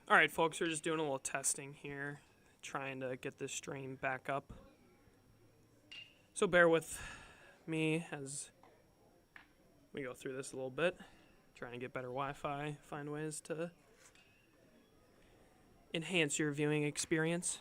All right, folks, we're just doing a little testing here, trying to get this stream back up. So bear with me as we go through this a little bit, trying to get better Wi-Fi, find ways to enhance your viewing experience.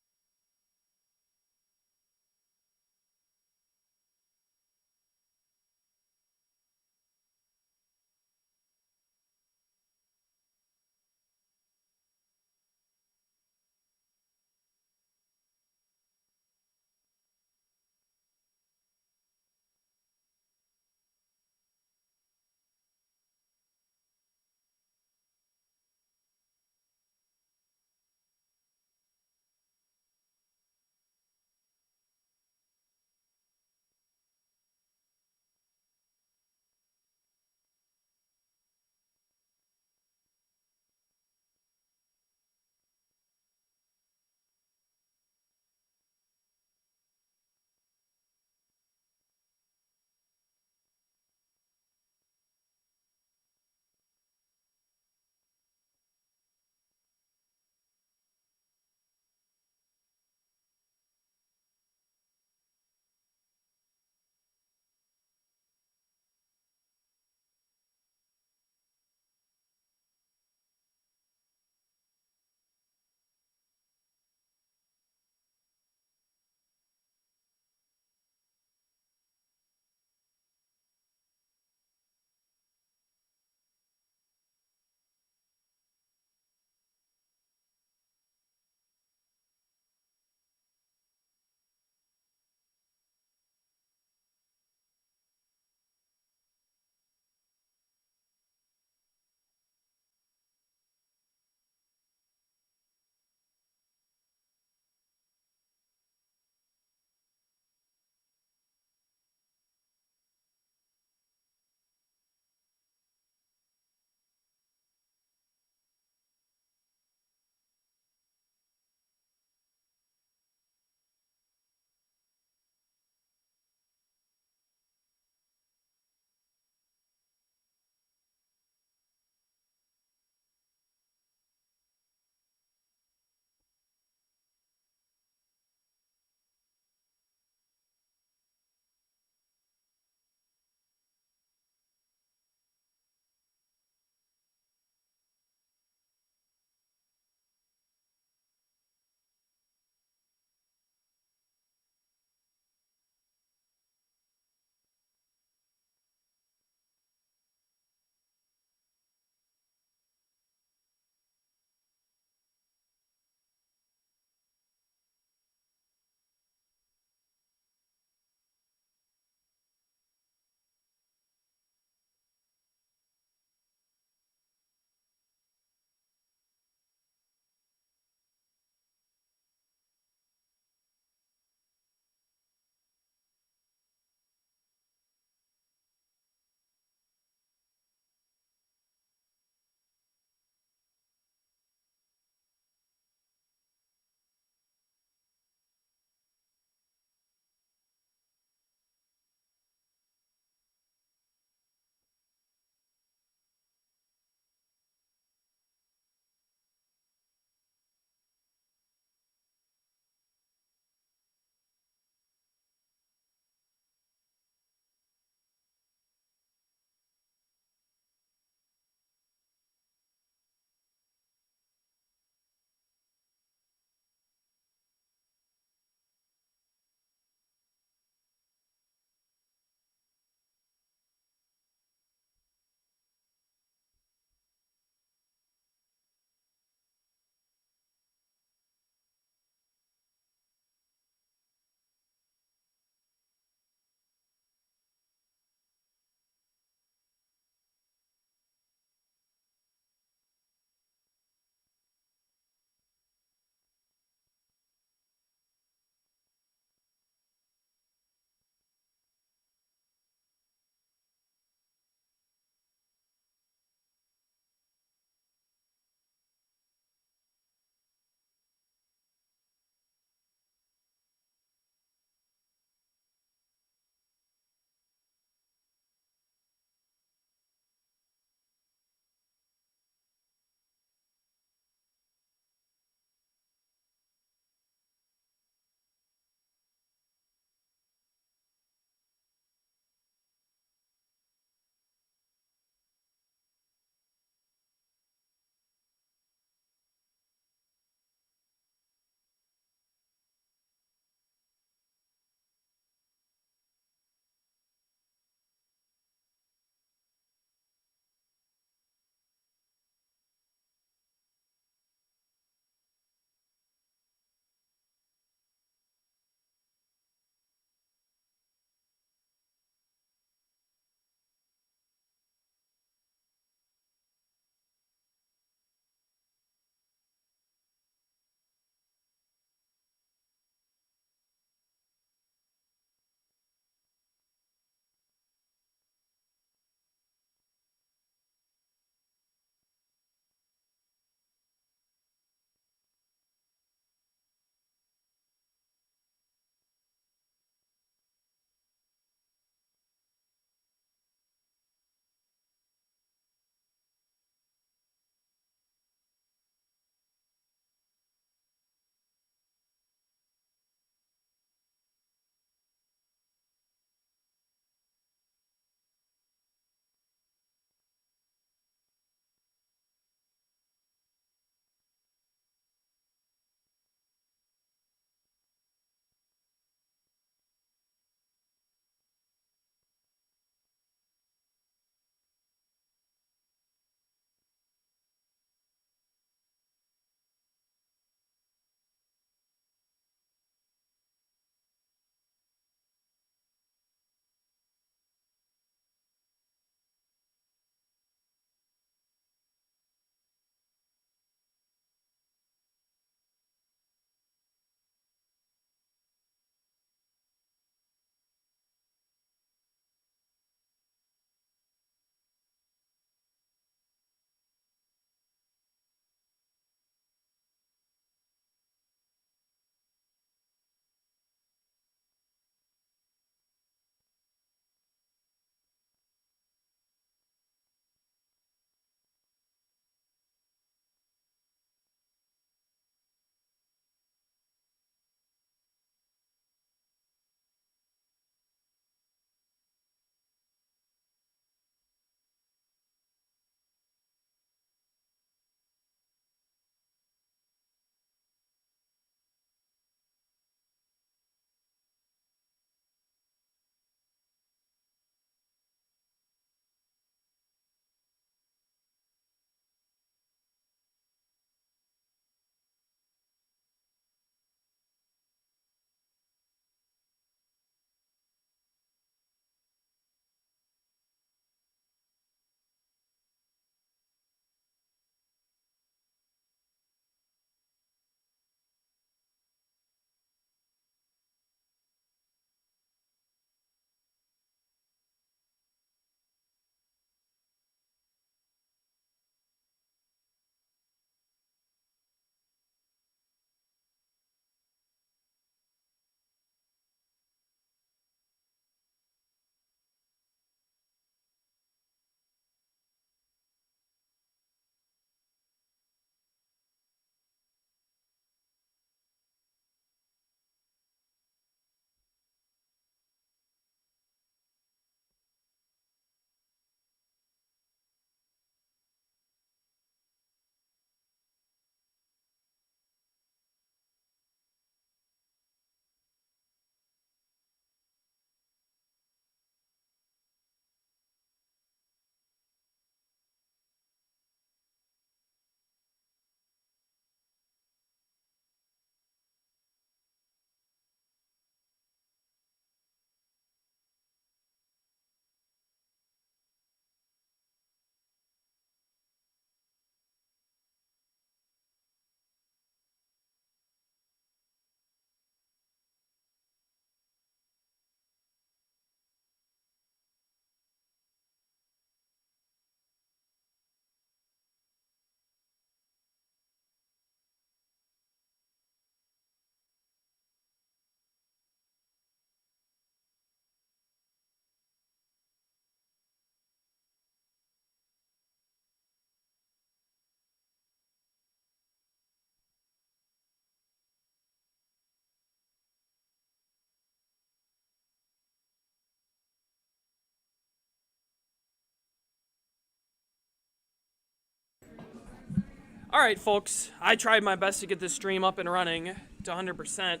All right, folks, I tried my best to get this stream up and running to 100%.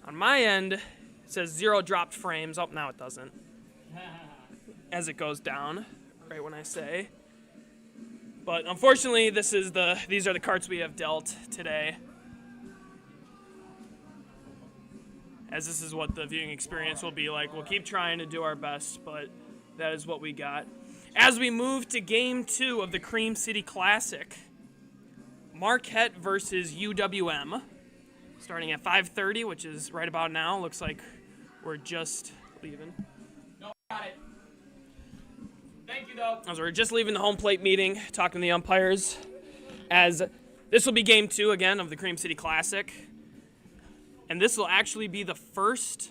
On my end, it says 0 dropped frames. Oh, now it doesn't. As it goes down, right when I say. But unfortunately, these are the cards we have dealt today. As this is what the viewing experience will be like. We'll keep trying to do our best, but that is what we got. As we move to Game 2 of the Cream City Classic, Marquette versus UWM, starting at 5:30, which is right about now. Looks like we're just leaving. No, got it. Thank you, though. As we're just leaving the home plate meeting, talking to the umpires, as this will be Game 2 again of the Cream City Classic. And this will actually be the first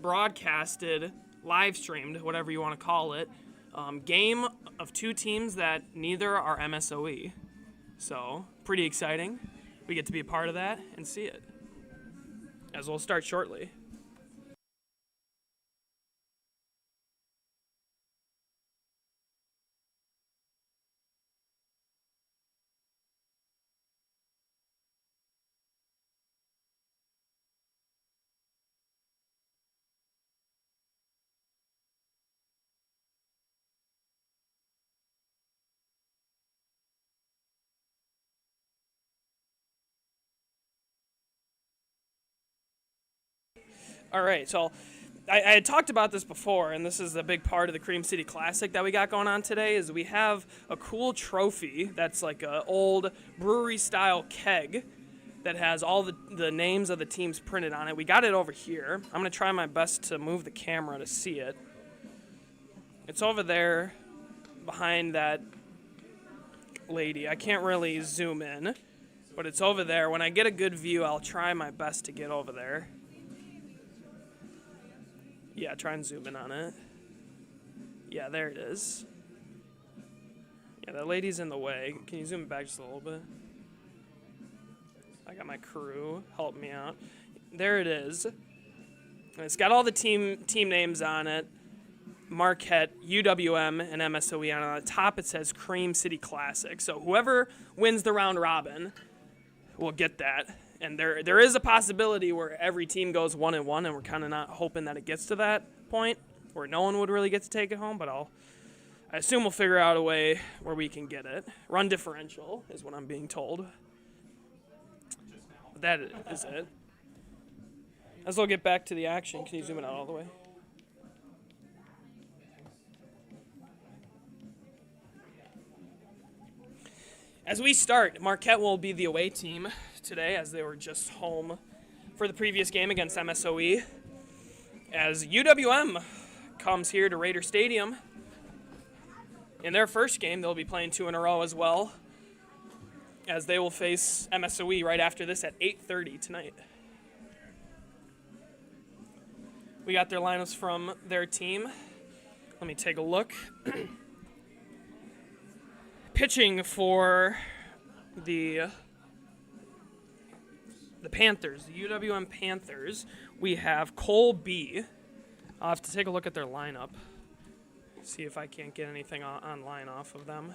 broadcasted, live streamed, whatever you want to call it, game of two teams that neither are MSOE. So, pretty exciting. We get to be a part of that and see it. As we'll start shortly. All right, so I had talked about this before, and this is a big part of the Cream City Classic that we got going on today, is we have a cool trophy that's like an old brewery-style keg that has all the names of the teams printed on it. We got it over here. I'm going to try my best to move the camera to see it. It's over there behind that lady. I can't really zoom in, but it's over there. When I get a good view, I'll try my best to get over there. Yeah, try and zoom in on it. Yeah, there it is. Yeah, that lady's in the way. Can you zoom it back just a little bit? I got my crew help me out. There it is. And it's got all the team names on it. Marquette, UWM, and MSOE. And on the top it says Cream City Classic. So whoever wins the round robin will get that. And there is a possibility where every team goes 1-1, and we're kind of not hoping that it gets to that point where no one would really get to take it home. But I assume we'll figure out a way where we can get it. Run differential is what I'm being told. But that is it. As we'll get back to the action, can you zoom it out all the way? As we start, Marquette will be the away team today, as they were just home for the previous game against MSOE. As UWM comes here to Raider Stadium. In their first game, they'll be playing 2 in a row as well, as they will face MSOE right after this at 8:30 tonight. We got their lineups from their team. Let me take a look. Pitching for the Panthers, the UWM Panthers, we have Cole B. I'll have to take a look at their lineup, see if I can't get anything online off of them.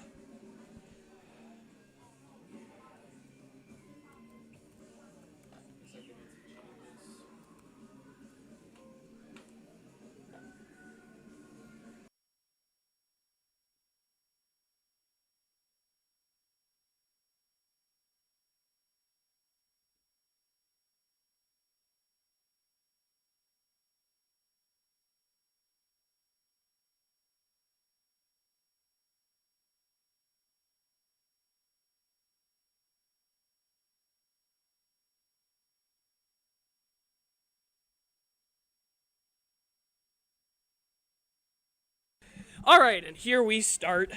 All right, and here we start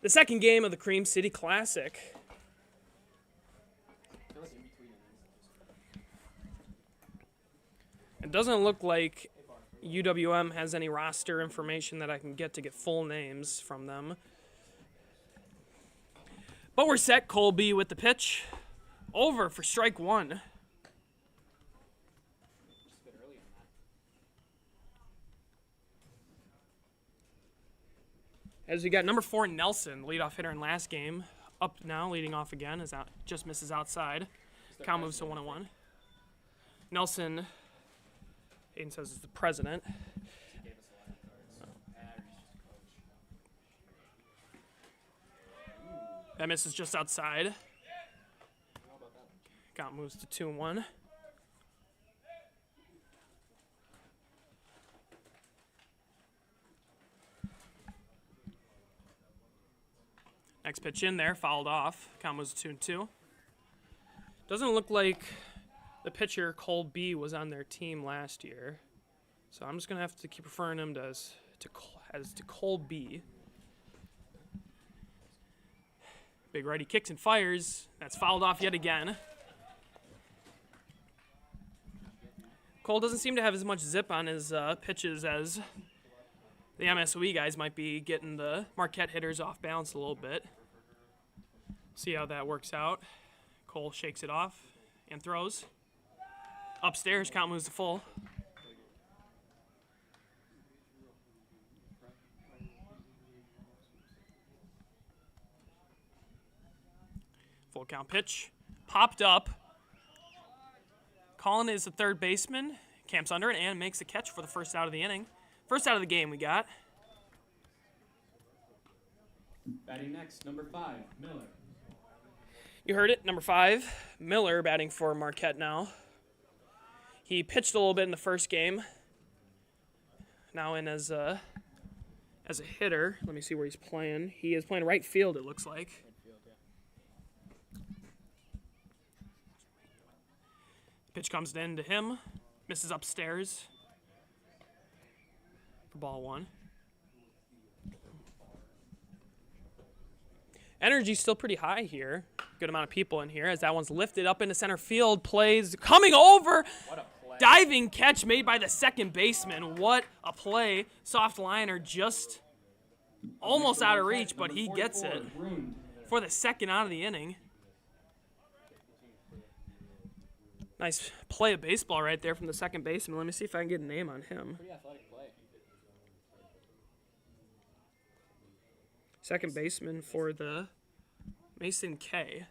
the second game of the Cream City Classic. It doesn't look like UWM has any roster information that I can get to get full names from them. But we're set. Colby with the pitch. Over for strike one. As we got number 4, Nelson, leadoff hitter in last game. Up now, leading off again, as out, just misses outside. Count moves to 1-1. Nelson, Aiden says, is the president. That misses just outside. Count moves to 2-1. Next pitch in there, fouled off. Count moves to 2-2. Doesn't look like the pitcher, Cole B, was on their team last year. So I'm just going to have to keep referring him to as to Cole B. Big righty kicks and fires. That's fouled off yet again. Cole doesn't seem to have as much zip on his pitches as the MSOE guys. Might be getting the Marquette hitters off balance a little bit. See how that works out. Cole shakes it off and throws. Upstairs, count moves to full. Full count pitch. Popped up. Colin is the third baseman. Camps under it and makes a catch for the first out of the inning. First out of the game we got. Batting next, number 5, Miller. You heard it, number 5, Miller batting for Marquette now. He pitched a little bit in the first game. Now in as a hitter. Let me see where he's playing. He is playing right field, it looks like. Pitch comes in to him. Misses upstairs for ball 1. Energy's still pretty high here. Good amount of people in here as that one's lifted up into center field. Plays coming over. What a play. Diving catch made by the second baseman. What a play. Soft liner just almost out of reach, but he gets it for the second out of the inning. Nice play of baseball right there from the second baseman. Let me see if I can get a name on him. Pretty athletic play. Second baseman for the Mason K.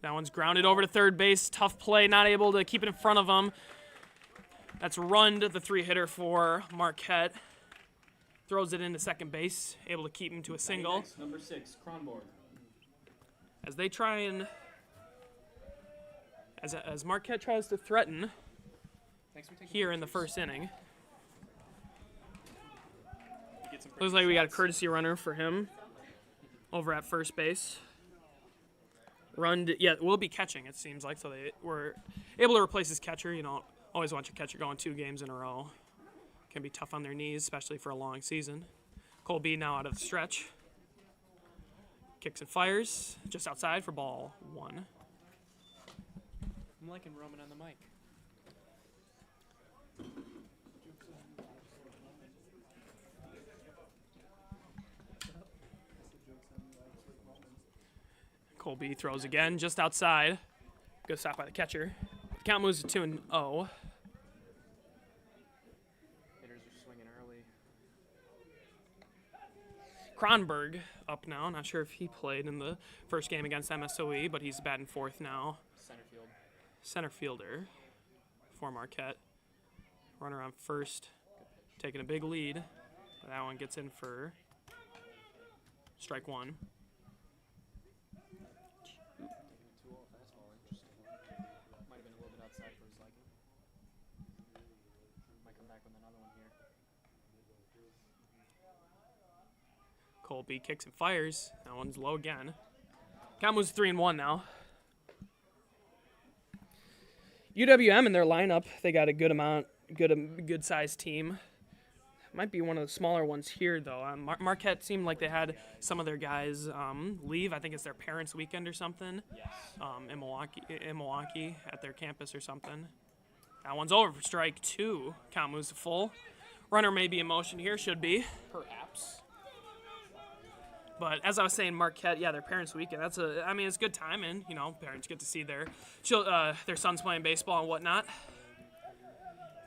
That one's grounded over to third base. Tough play, not able to keep it in front of him. That's Rund, the 3-hitter for Marquette. Throws it into second base, able to keep him to a single. Next, number 6, Kronborg. As they try and as Marquette tries to threaten here in the first inning. Looks like we got a courtesy runner for him over at first base. Will be catching, it seems like, so they were able to replace his catcher. You know, always want your catcher going 2 games in a row. Can be tough on their knees, especially for a long season. Cole B now out of the stretch. Kicks and fires just outside for ball 1. I'm liking Roman on the mic. Colby throws again, just outside. Good stop by the catcher. Count moves to 2-0. Hitters are swinging early. Kronberg up now. Not sure if he played in the first game against MSOE, but he's batting 4th now. Center field. Center fielder for Marquette. Runner on first, taking a big lead. That one gets in for strike 1. Might have been a little bit outside for his liking. Might come back with another one here. Colby kicks and fires. That one's low again. Count moves 3-1 now. UWM in their lineup, they got a good sized team. Might be one of the smaller ones here though. Marquette seemed like they had some of their guys leave. I think it's their parents' weekend or something. Yes. In Milwaukee at their campus or something. That one's over for strike 2. Count moves to full. Runner may be in motion here, should be. Perhaps. But as I was saying, Marquette, their parents' weekend. It's good timing. You know, parents get to see their sons playing baseball and whatnot.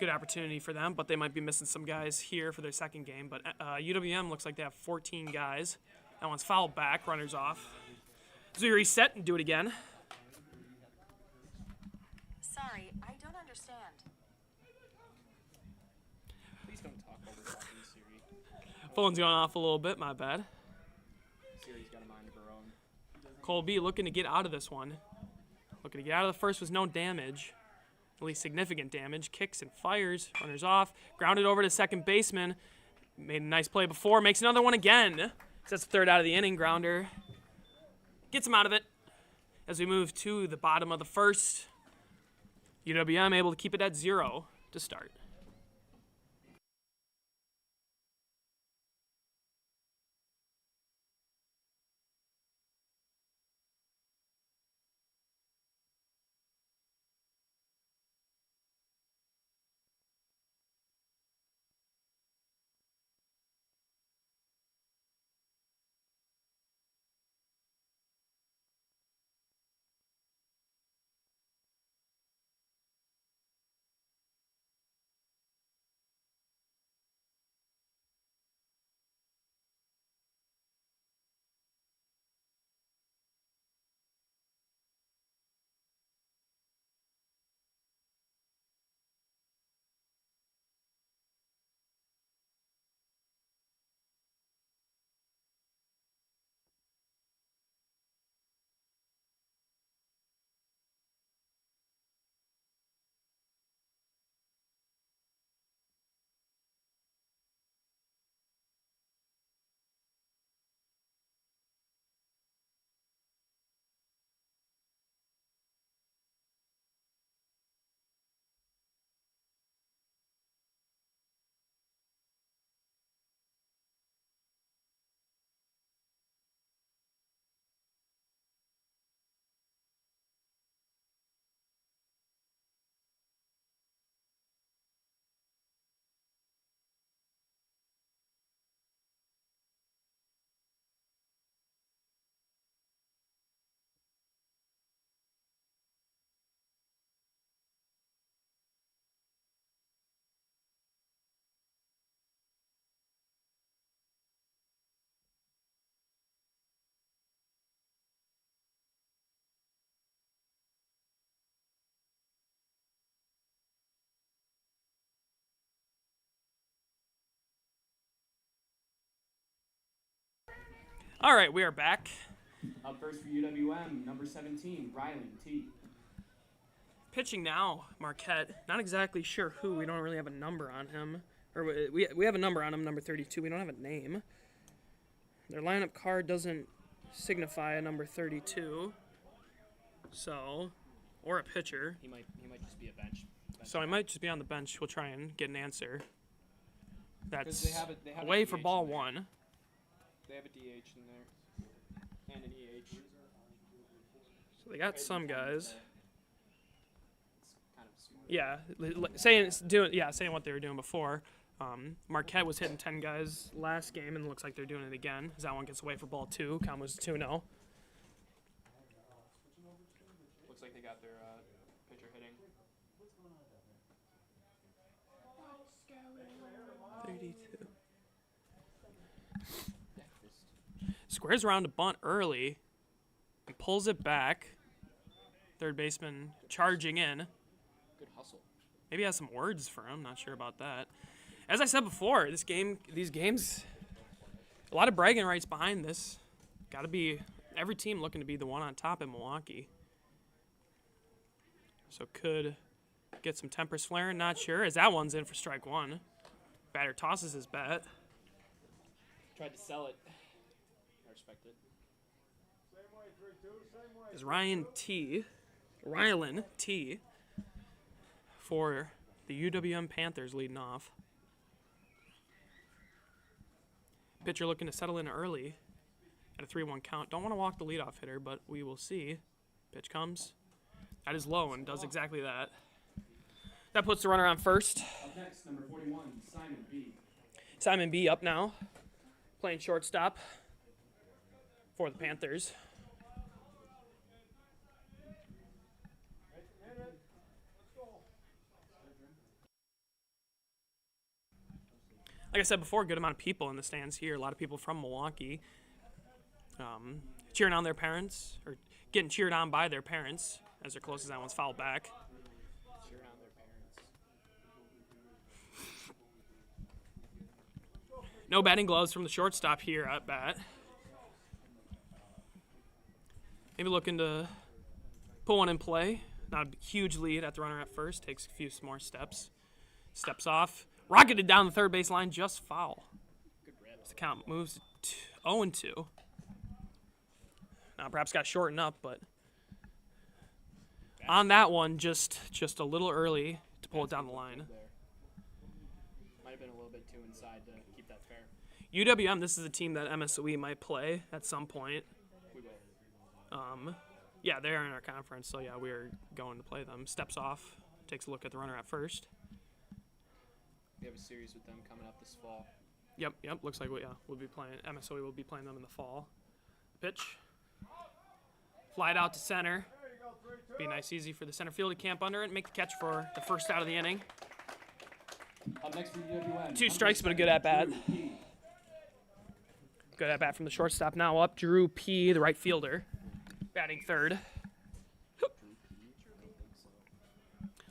good opportunity for them, but they might be missing some guys here for their second game. But UWM looks like they have 14 guys. That one's fouled back, runners off. So you reset and do it again. Sorry, I don't understand. Please don't talk over talking Siri. Phone's going off a little bit, my bad. Siri's got a mind of her own. Cole B looking to get out of this one. Looking to get out of the first with no damage. At least significant damage. Kicks and fires. Runners off. Grounded over to second baseman. Made a nice play before. Makes another one again. That's the third out of the inning. Grounder. Gets him out of it. As we move to the bottom of the first. UWM able to keep it at 0 to start. All right, we are back. Up first for UWM, number 17, Rylan T. Pitching now, Marquette. Not exactly sure who. We don't really have a number on him. Or we have a number on him, number 32. We don't have a name. Their lineup card doesn't signify a number 32. So, or a pitcher. He might just be a bench. So I might just be on the bench. We'll try and get an answer. That's they have a away for DH ball in there. 1. They have a DH in there. And an EH. So they got some guys. It's kind of super. Yeah, saying what they were doing before. Marquette was hitting 10 guys last game, and it looks like they're doing it again. As that one gets away for ball 2. Count was 2-0. Looks like they got their pitcher hitting. 32. Squares around a bunt early and pulls it back. Third baseman charging in. Good hustle. Maybe has some words for him. Not sure about that. As I said before, these games, a lot of bragging rights behind this. Got to be every team looking to be the one on top in Milwaukee. So could get some tempers flaring. Not sure. As that one's in for strike 1. Batter tosses his bat. Tried to sell it. I respect it. Is Rylan T for the UWM Panthers leading off. Pitcher looking to settle in early at a 3-1 count. Don't want to walk the leadoff hitter, but we will see. Pitch comes. That is low and does exactly that. That puts the runner on first. Up next, number 41, Simon B. Simon B up now, playing shortstop for the Panthers. like I said before, good amount of people in the stands here. A lot of people from Milwaukee cheering on their parents, or getting cheered on by their parents as they're close as that one's fouled back. Cheering on their parents. No batting gloves from the shortstop here at bat. Maybe looking to put one in play. Not a huge lead at the runner at first. Takes a few more steps. Steps off. Rocketed down the third base line, just foul. Good rip. The count moves to 0-2. Now perhaps got shortened up, but on that one, just a little early to pull it down the line. There. Might have been a little bit too inside to keep that fair. UWM, this is a team that MSOE might play at some point. We will. Yeah, they're in our conference, so yeah, we're going to play them. Steps off, takes a look at the runner at first. We have a series with them coming up this fall. Yep. Looks like we'll be playing. MSOE will be playing them in the fall. Pitch. Fly it out to center. Be nice, easy for the center field to camp under it and make the catch for the first out of the inning. Up next for UWM. 2 strikes, but a good at bat. Good at bat from the shortstop. Now up, Drew P., the right fielder, batting third.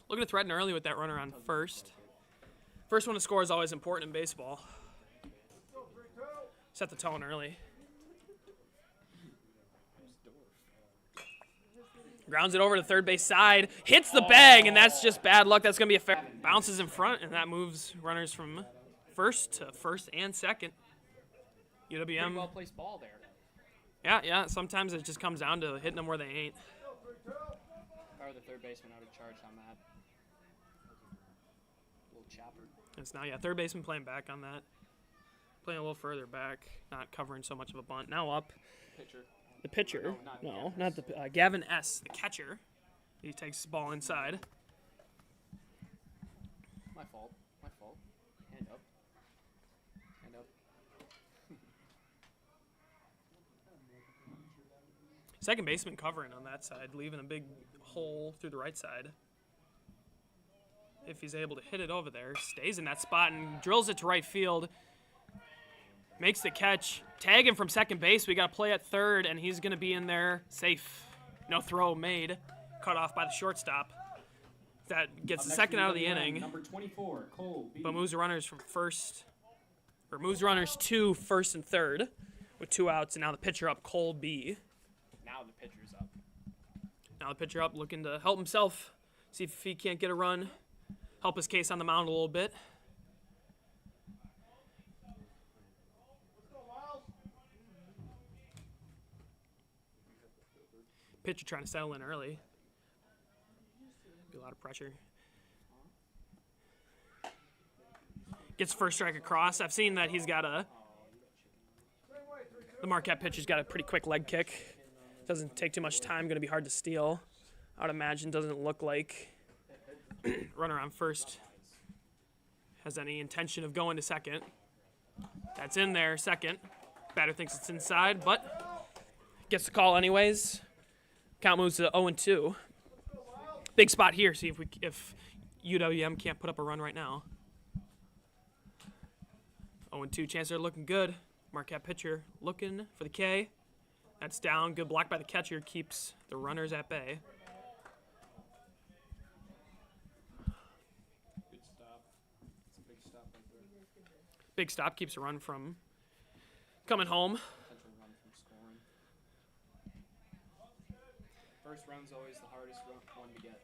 Looking to threaten early with that runner on first. First one to score is always important in baseball. Set the tone early. Grounds it over to third base side. Hits the bag, and that's just bad luck. That's going to be a fair. Bounces in front, and that moves runners from first to first and second. Pretty UWM. well placed ball there. Yeah. Sometimes it just comes down to hitting them where they ain't. If I were the third baseman, I would have charged on that. Little chopper. It's now, third baseman playing back on that. Playing a little further back, not covering so much of a bunt. Now up. Pitcher. The pitcher. No, Not the Gavin S., the catcher. He takes the ball inside. My fault. Hand up. Second baseman covering on that side, leaving a big hole through the right side. If he's able to hit it over there, stays in that spot and drills it to right field. Makes the catch. Tagging from second base. We got to play at third, and he's going to be in there safe. No throw made. Cut off by the shortstop. That gets the second out of the inning. Number 24, Cole B. But moves the runners from first, or moves the runners to first and third with 2 outs, and now the pitcher up, Cole B. Now the pitcher's up. Now the pitcher up, looking to help himself, see if he can't get a run, help his case on the mound a little bit. Pitcher trying to settle in early. Be a lot of pressure. Gets first strike across. I've seen that he's got the Marquette pitcher's got a pretty quick leg kick. Doesn't take too much time. Going to be hard to steal. I would imagine doesn't look like runner on first has any intention of going to second. That's in there, second. Batter thinks it's inside, but gets the call anyways. Count moves to 0-2. Big spot here. See if UWM can't put up a run right now. 0-2. Chances are looking good. Marquette pitcher looking for the K. That's down. Good block by the catcher. Keeps the runners at bay. Good stop. It's a big stop right there. Big stop. Keeps a run from coming home. Potential run from scoring. First round's always the hardest one to get.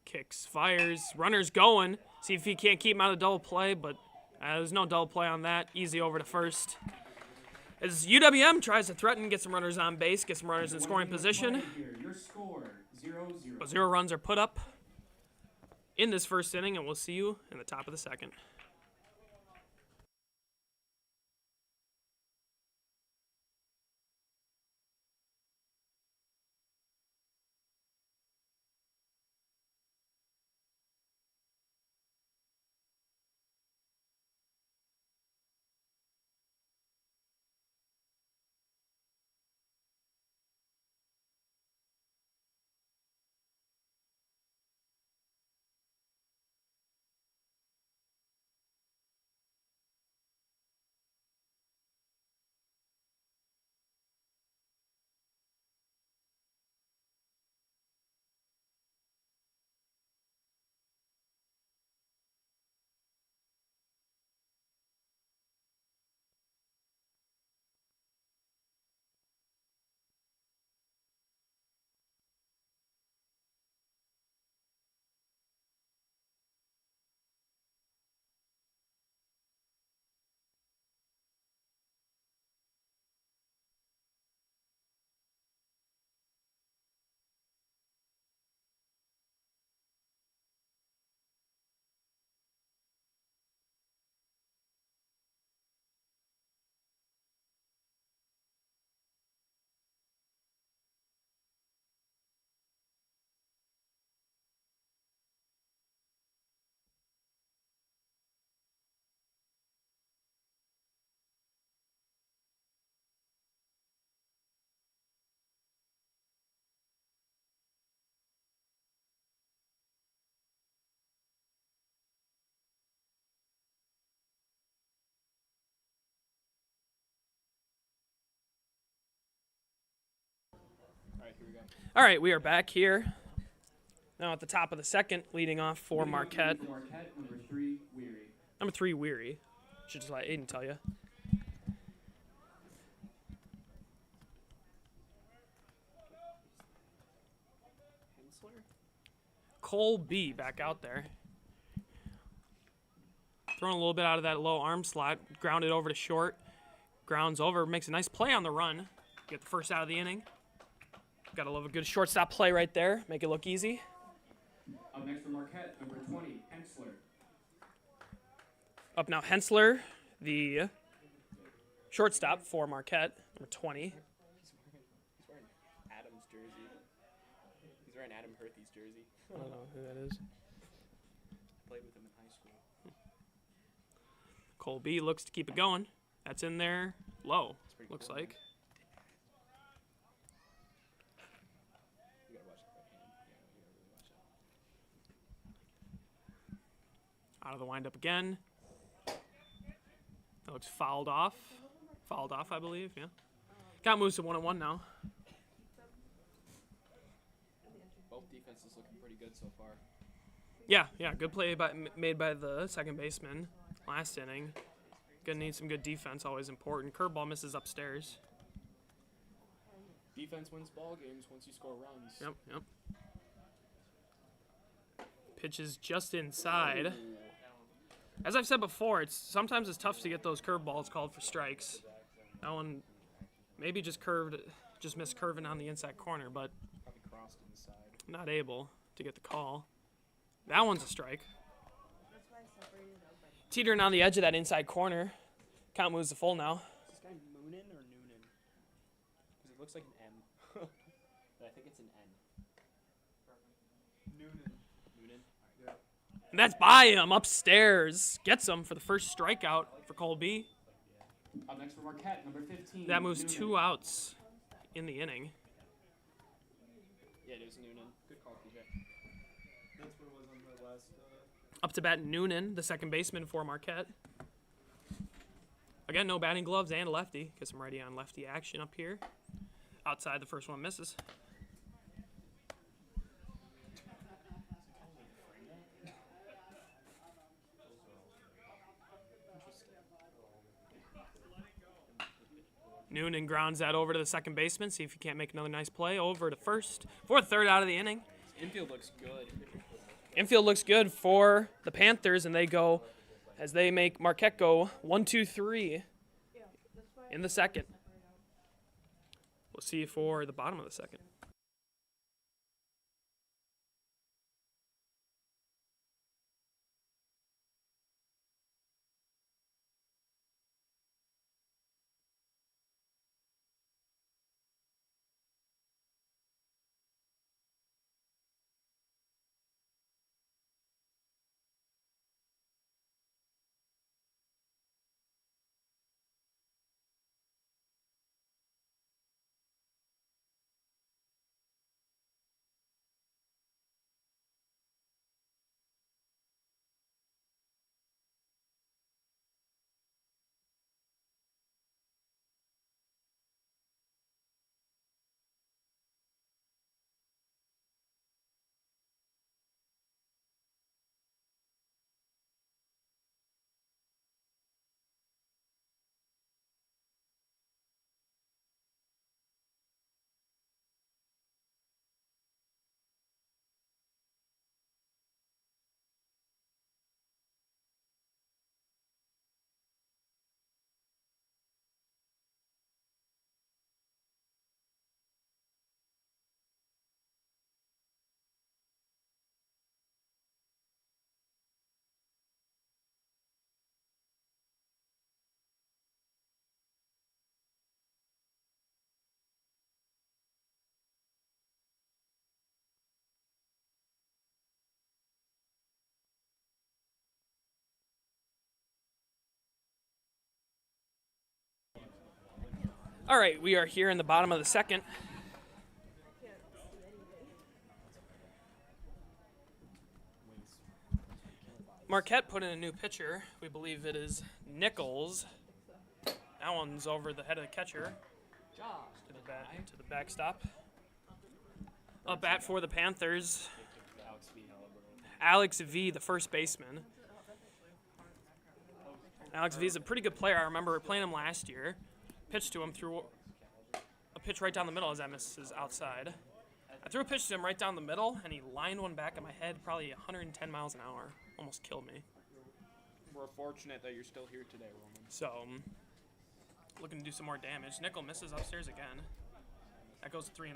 Kicks, fires, runners going. See if he can't keep him out of double play, but there's no double play on that. Easy over to first. As UWM tries to threaten, get some runners on base, get some runners in scoring position. Your score, 0-0. But 0 runs are put up in this first inning, and we'll see you in the top of the second. here we go. All right, we are back here. Now at the top of the second, leading off for Marquette. Marquette, number 3, Weary. Number 3, Weary. Should just let Aiden tell you. Hensler? Cole B back out there. Throwing a little bit out of that low arm slot. Grounded over to short. Grounds over. Makes a nice play on the run. Get the first out of the inning. Gotta love a good shortstop play right there. Make it look easy. Up next for Marquette, number 20, Hensler. Up now, Hensler, the shortstop for Marquette, number 20. He's wearing Adam's jersey. He's wearing Adam Herthy's jersey. I don't know who that is. Played with him in high school. Cole B looks to keep it going. That's in there low, pretty looks cool, like. You gotta watch that hand. Yeah, you gotta really watch that. Out of the windup again. That looks fouled off. Fouled off, I believe, yeah. Count moves to 1-1 now. Both defenses looking pretty good so far. Yeah, good play made by the second baseman last inning. Gonna need some good defense, always important. Curveball misses upstairs. Defense wins ball games once you score runs. Yep. Pitch is just inside. As I've said before, sometimes it's tough to get those curveballs called for strikes. That one maybe just missed curving on the inside corner, but Probably crossed inside. not able to get the call. That one's a strike. Teetering on the edge of that inside corner. Count moves to full now. Is this guy Moonin or Noonan? Because it looks like an M. But I think it's an N. Noonan. And that's by him upstairs. Gets him for the first strikeout for Cole B. Up next for Marquette, number 15. That moves Noonan. 2 outs in the inning. Yeah, it was Noonan. Good call, PJ. That's what it was on the last. Up to bat Noonan, the second baseman for Marquette. Again, no batting gloves and a lefty. Get some righty on lefty action up here. Outside, the first one misses. Noonan grounds that over to the second baseman. See if he can't make another nice play. Over to first. For a third out of the inning. Infield looks good. Infield looks good for the Panthers, and they go as they make Marquette go 1-2-3 in the second. We'll see for the bottom of the second. All right, we are here in the bottom of the second. Marquette put in a new pitcher. We believe it is Nichols. That one's over the head of the catcher Josh to the backstop. Up bat for the Panthers, Alex V. Alex V, the first baseman. Alex V is a pretty good player. I remember playing him last year. Pitched to him through a pitch right down the middle as that misses outside. I threw a pitch to him right down the middle, and he lined one back at my head, probably 110 miles an hour. Almost killed me. We're fortunate that you're still here today, Roman. So, looking to do some more damage. Nickel misses upstairs again. That goes 3-0.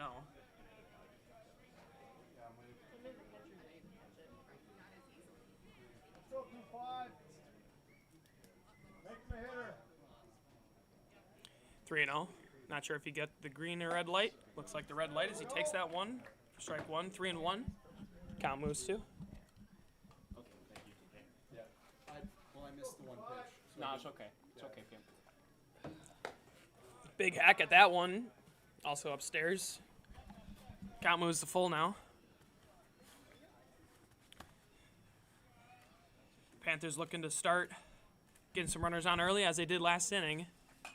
Still 2-5. Make him a hitter. 3-0. Not sure if you get the green or red light. Looks like the red light as he takes that one. Strike one, 3-1. Count moves to. Okay, thank you. Yeah. I missed the one pitch. So No, it's okay. It's okay, Pim. Big hack at that one. Also upstairs. Count moves to full now. Panthers looking to start getting some runners on early as they did last inning.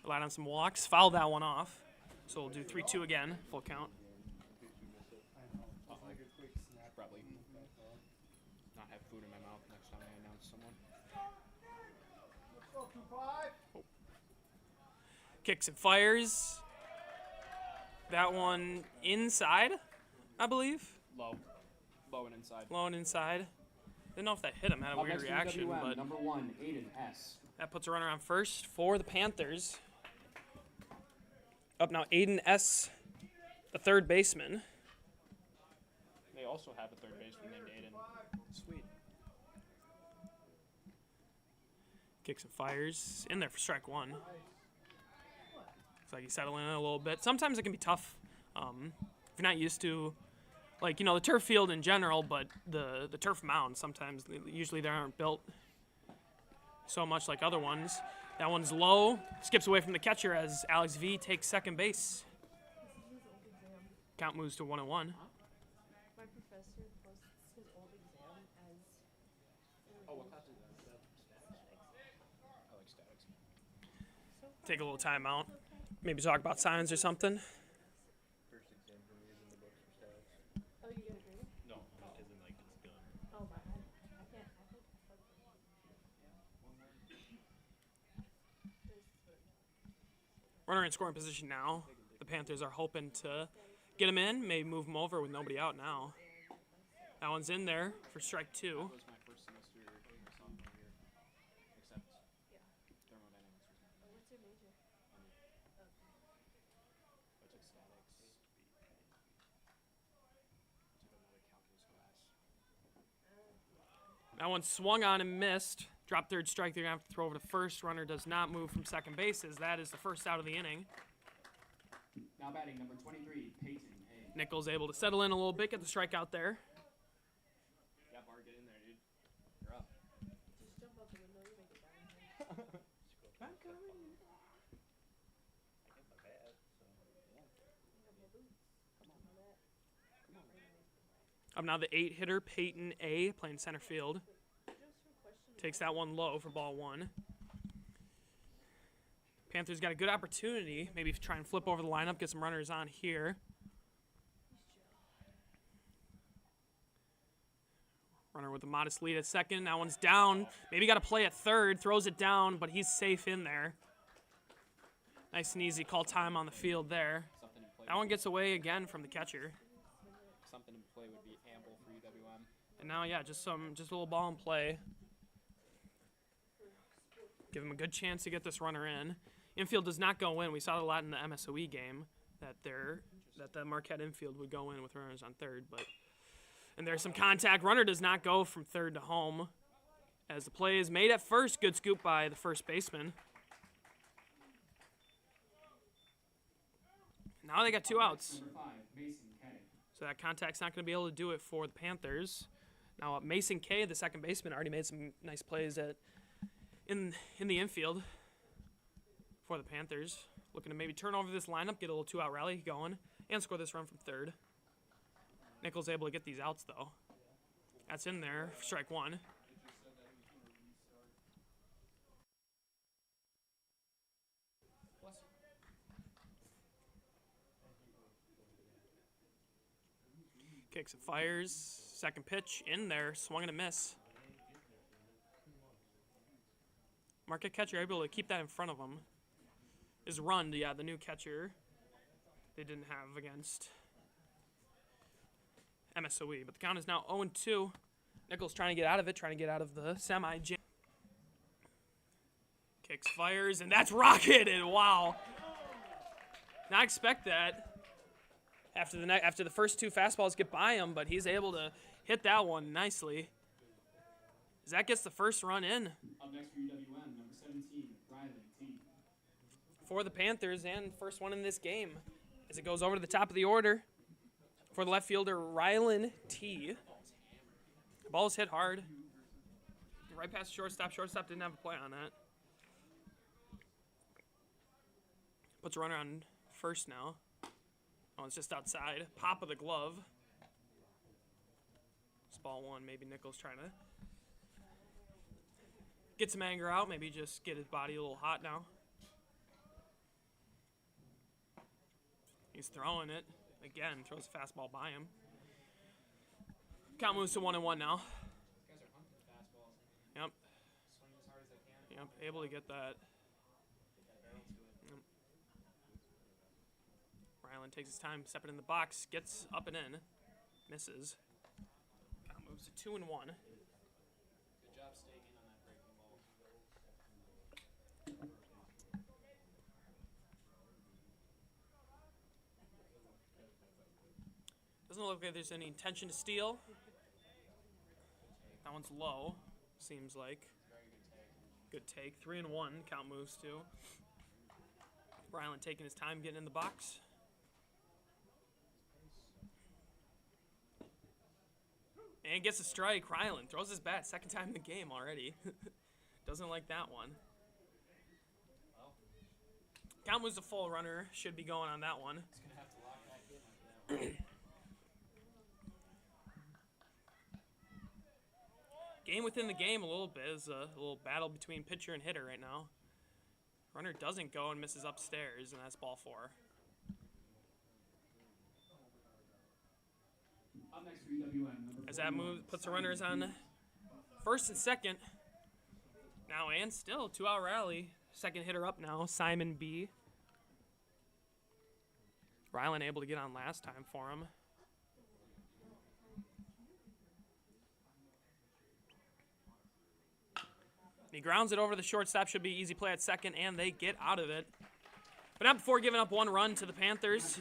Relied on some walks. Fouled that one off. So we'll do 3-2 again. Full count. Probably not have food in my mouth next time I announce someone. Still 2-5. Kicks and fires. That one inside, I believe. Low and inside. Low and inside. Didn't know if that hit him. Had a weird reaction, UWM, but number 1, Aiden S. that puts a runner on first for the Panthers. Up now, Aiden S., the third baseman. They also have a third baseman named Aiden. Sweet. Kicks and fires. In there for strike one. Looks like he's settling in a little bit. Sometimes it can be tough if you're not used to, like, the turf field in general, but the turf mound, sometimes, usually they aren't built so much like other ones. That one's low. Skips away from the catcher as Alex V takes second base. Count moves to 1-1. My professor posts his old exam as. Oh, what class is that? I like statics. Take a little time out. Maybe talk about signs or something. First exam for me is in the books for stats. Oh, you get a grade? No, isn't like it's done. Oh, my. I can't. Runner in scoring position now. The Panthers are hoping to get him in, maybe move him over with nobody out now. That one's in there for strike two. That was my first semester my sophomore year. Except thermodynamics was not. What's your major? I took statics. Took another calculus class. That one swung on and missed. Drop third strike. They're going to have to throw over to first. Runner does not move from second base as that is the first out of the inning. Now batting number 23, Peyton A. Nichols able to settle in a little bit, get the strikeout there. Yeah, Bar, get in there, dude. You're up. Just jump out the window, you make it down. I'm coming. Up now the 8-hitter, Peyton A, playing center field. Takes that one low for ball one. Panthers got a good opportunity. Maybe try and flip over the lineup, get some runners on here. Runner with a modest lead at second. That one's down. Maybe got to play at third. Throws it down, but he's safe in there. Nice and easy call time on the field there. Something in play. That one gets away again from the catcher. Something in play would be ample for UWM. And now, yeah, just a little ball in play. Give him a good chance to get this runner in. Infield does not go in. We saw it a lot in the MSOE game that the Marquette infield would go in with runners on third, and there's some contact. Runner does not go from third to home as the play is made at first. Good scoop by the first baseman. Now they got two outs. Number 5, Mason K. So that contact's not going to be able to do it for the Panthers. Now Mason K, the second baseman, already made some nice plays in the infield for the Panthers. Looking to maybe turn over this lineup, get a little two-out rally going, and score this run from third. Nichols able to get these outs, though. That's in there for strike one. Kicks and fires. Second pitch in there. Swung and a miss. Marquette catcher able to keep that in front of him. Is Rund, yeah, the new catcher they didn't have against MSOE. But the count is now 0-2. Nichols trying to get out of it, trying to get out of the semi-jam. Kicks, fires, and that's rocketed. Wow. Not expect that after the first two fastballs get by him, but he's able to hit that one nicely. As that gets the first run in. Up next for UWM, number 17, Riley T. For the Panthers, and first one in this game. As it goes over to the top of the order for the left fielder, Rylan T. The ball is hit hard. Right past shortstop. Shortstop didn't have a play on that. Puts a runner on first now. Oh, it's just outside. Pop of the glove. It's ball one. Maybe Nichols trying to get some anger out. Maybe just get his body a little hot now. He's throwing it. Again, throws a fastball by him. Count moves to 1-1 now. These guys are hunting fastballs. Yep. Swinging as hard as they can. Yep. Able to get that. Get that barrel to it. Ryland takes his time, stepping in the box, gets up and in, misses. Count moves to 2-1. Good job staying in on that breaking ball. Doesn't look like there's any intention to steal. That one's low, seems like. Very good take. Good take. 3-1. Count moves to Ryland taking his time getting in the box. And gets a strike. Ryland throws his bat. Second time in the game already. Doesn't like that one. Well, Count moves to full. Runner should be going on that one. he's going to have to lock back in after that one. Game within the game a little bit. Is a little battle between pitcher and hitter right now. Runner doesn't go and misses upstairs, and that's ball 4. Up next for UWM, number As that move puts the runners on first and second. Now and still 2-out rally. Second hitter up now, Simon B. Ryland able to get on last time for him. He grounds it over the shortstop. Should be easy play at second, and they get out of it. But not before giving up one run to the Panthers.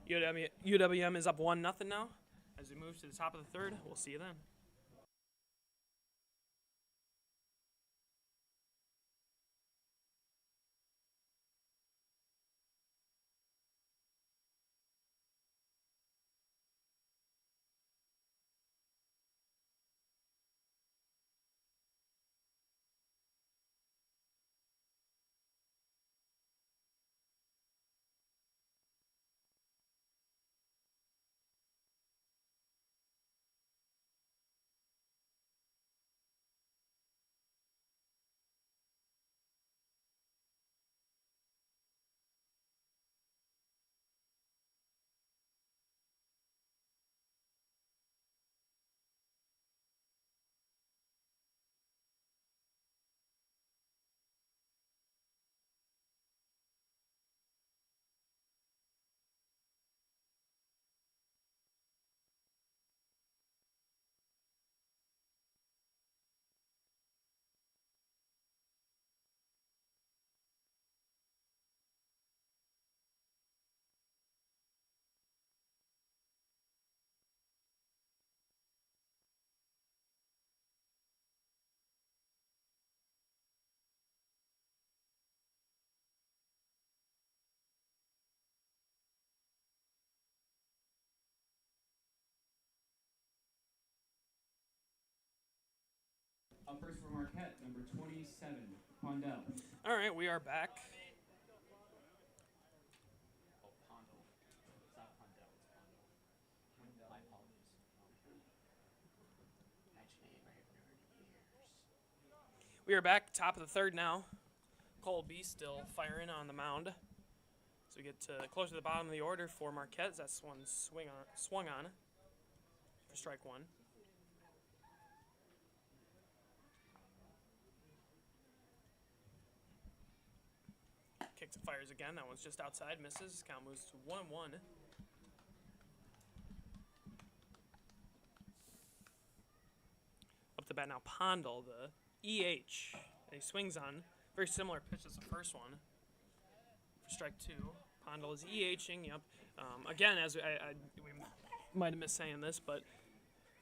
UWM is up 1-0 now. As we move to the top of the third, we'll see you then. Up first for Marquette, number 27, Pondell. All right, we are back. Oh, Pondo. It's not Pondell, it's Pondo. My apologies. Actually, I have We are back, top of the third now. Cole B still firing on the mound. So we get to closer to the bottom of the order for Marquette. That's one swung on for strike one. Kicks and fires again. That one's just outside, misses. Count moves to 1-1. Up the bat now, Pondal, the EH. And he swings on very similar pitch as the first one. For strike two, Pondal is EHing. Yep. Again, as we might have missed saying this, but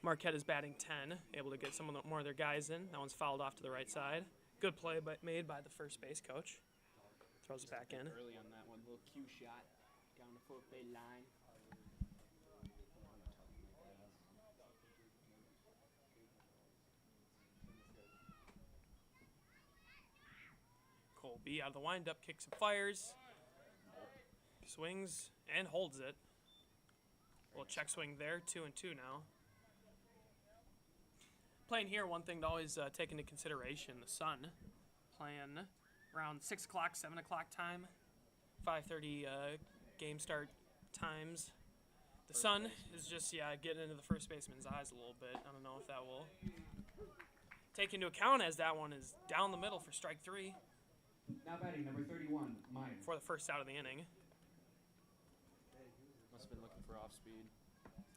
Marquette is batting 10, able to get some more of their guys in. That one's fouled off to the right side. Good play made by the first base coach. Throws it back in. Early on that one, little cue shot down the fourth bay line. Colby out of the windup, kicks and fires. Swings and holds it. Little check swing there, 2-2 now. Playing here, one thing to always take into consideration, the sun. Playing around 6 o'clock, 7 o'clock time, 5:30 game start times. The sun is just, getting into the first baseman's eyes a little bit. I don't know if that will take into account, as that one is down the middle for strike three. Now batting number 31, Meyer. For the first out of the inning. Must have been looking for off speed.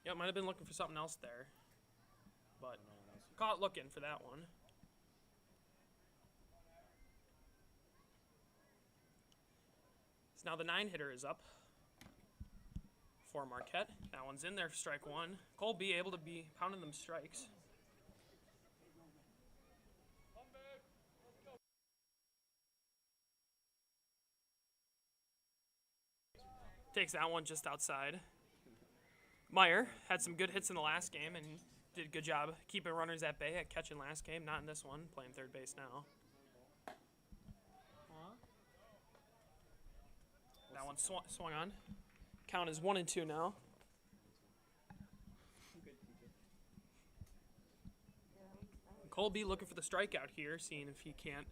Yep, might have been looking for something else there. But caught looking for that one. So now the 9-hitter is up for Marquette. That one's in there for strike one. Colby able to be pounding them strikes. Takes that one just outside. Meyer had some good hits in the last game and did a good job keeping runners at bay at catching last game. Not in this one, playing third base now. That one swung on. Count is 1-2 now. Colby looking for the strikeout here, seeing if he can't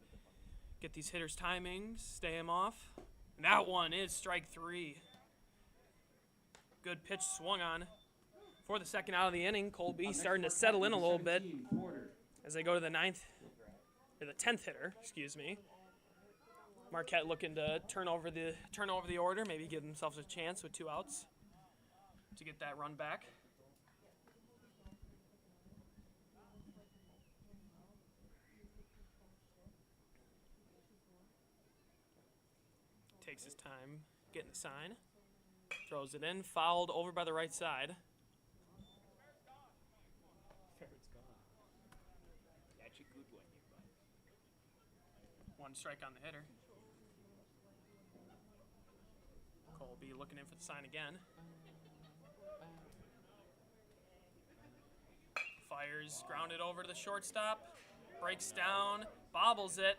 get these hitters' timings, stay him off. And that one is strike three. Good pitch swung on for the second out of the inning. Colby starting to settle in a little bit as they go to the 10th hitter, excuse me. Marquette looking to turn over the order, maybe give themselves a chance with 2 outs to get that run back. Takes his time getting the sign. Throws it in, fouled over by the right side. Ferret's gone. That's a good one. One strike on the hitter. Colby looking in for the sign again. Fires, grounded over to the shortstop. Breaks down, bobbles it.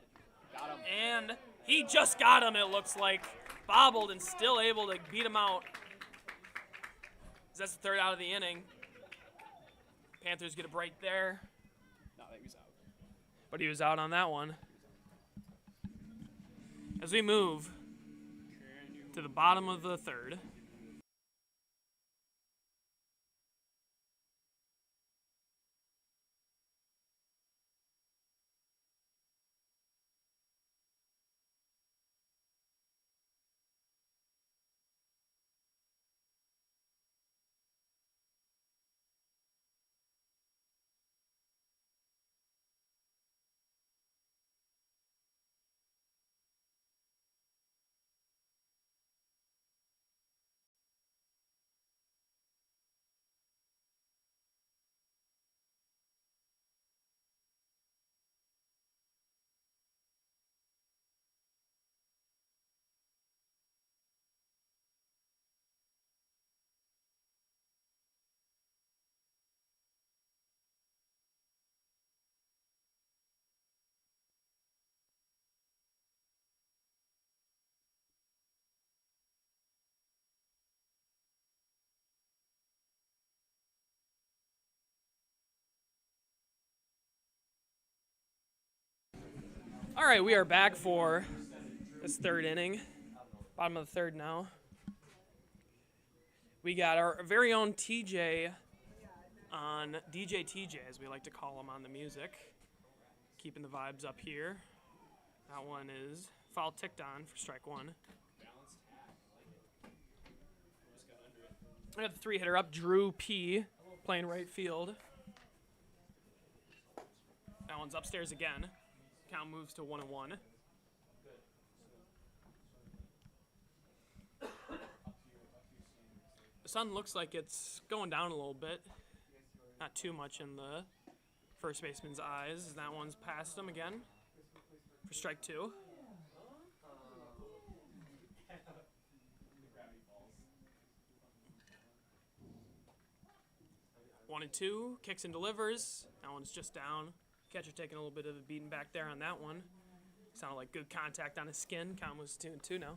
Got him. And he just got him, it looks like. Bobbled and still able to beat him out. That's the third out of the inning. Panthers get a break there. No, he was out. But he was out on that one. As we move to the bottom of the third. All right, we are back for this third inning. Bottom of the third now. We got our very own TJ on DJ TJ, as we like to call him on the music. Keeping the vibes up here. That one is foul ticked on for strike one. We got the 3-hitter up, Drew P. playing right field. That one's upstairs again. Count moves to 1-1. The sun looks like it's going down a little bit. Not too much in the first baseman's eyes. That one's past him again for strike two. 1-2, kicks and delivers. That one's just down. Catcher taking a little bit of a beating back there on that one. Sounded like good contact on his skin. Count was 2-2 now.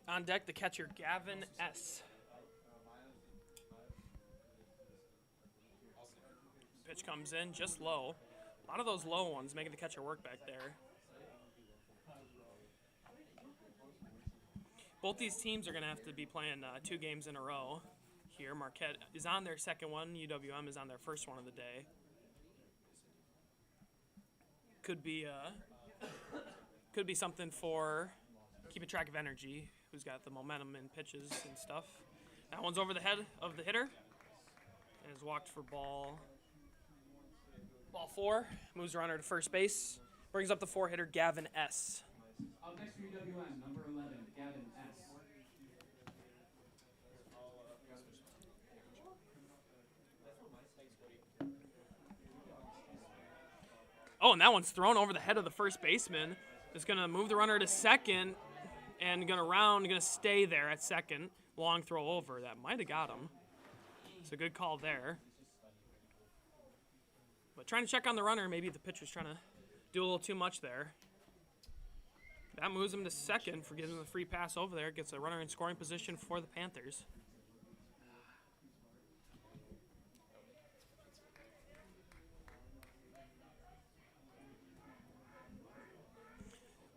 On deck, the catcher, Gavin S. Pitch comes in just low. A lot of those low ones making the catcher work back there. Both these teams are going to have to be playing 2 games in a row here. Marquette is on their second one. UWM is on their first one of the day. Could be something for keeping track of energy. Who's got the momentum in pitches and stuff. That one's over the head of the hitter. And is walked for ball 4. Moves the runner to first base. Brings up the 4-hitter, Gavin S. Up next for UWM, number 11, Gavin S. Oh, and that one's thrown over the head of the first baseman. It's going to move the runner to second and going to stay there at second. Long throw over. That might have got him. It's a good call there. But trying to check on the runner, maybe the pitcher's trying to do a little too much there. That moves him to second for giving him the free pass over there. Gets a runner in scoring position for the Panthers.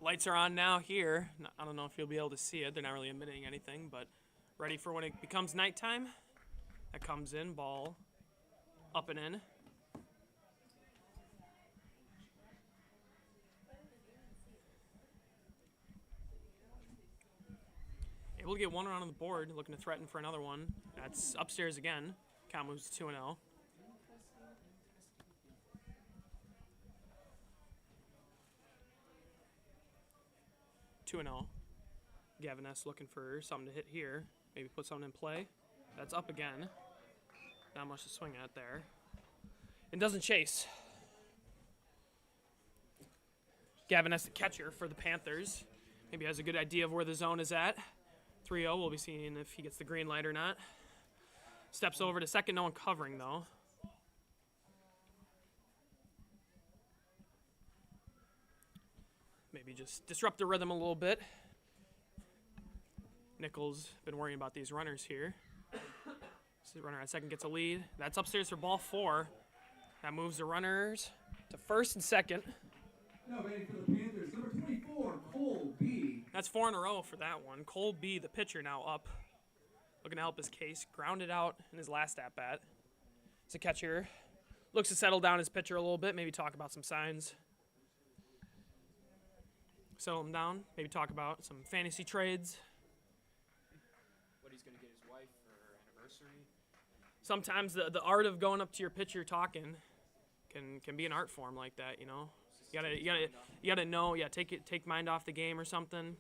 Lights are on now here. I don't know if you'll be able to see it. They're not really emitting anything, but ready for when it becomes nighttime. That comes in, ball up and in. Able to get one run on the board, looking to threaten for another one. That's upstairs again. Count moves to 2-0. Gavin S. looking for something to hit here. Maybe put something in play. That's up again. Not much to swing at there. And doesn't chase. Gavin S. the catcher for the Panthers. Maybe has a good idea of where the zone is at. 3-0. We'll be seeing if he gets the green light or not. Steps over to second. No one covering, though. Maybe just disrupt the rhythm a little bit. Nichols been worrying about these runners here. So the runner at second gets a lead. That's upstairs for ball 4. That moves the runners to first and second. Now waiting for the Panthers, number 24, Cole B. That's 4 in a row for that one. Cole B, the pitcher, now up. Looking to help his case. Grounded out in his last at-bat. It's a catcher. Looks to settle down his pitcher a little bit. Maybe talk about some signs. Settle him down. Maybe talk about some fantasy trades. What he's going to get his wife for her anniversary. Sometimes the art of going up to your pitcher talking can be an art form like that, you know. You gotta know, take mind off the game or something.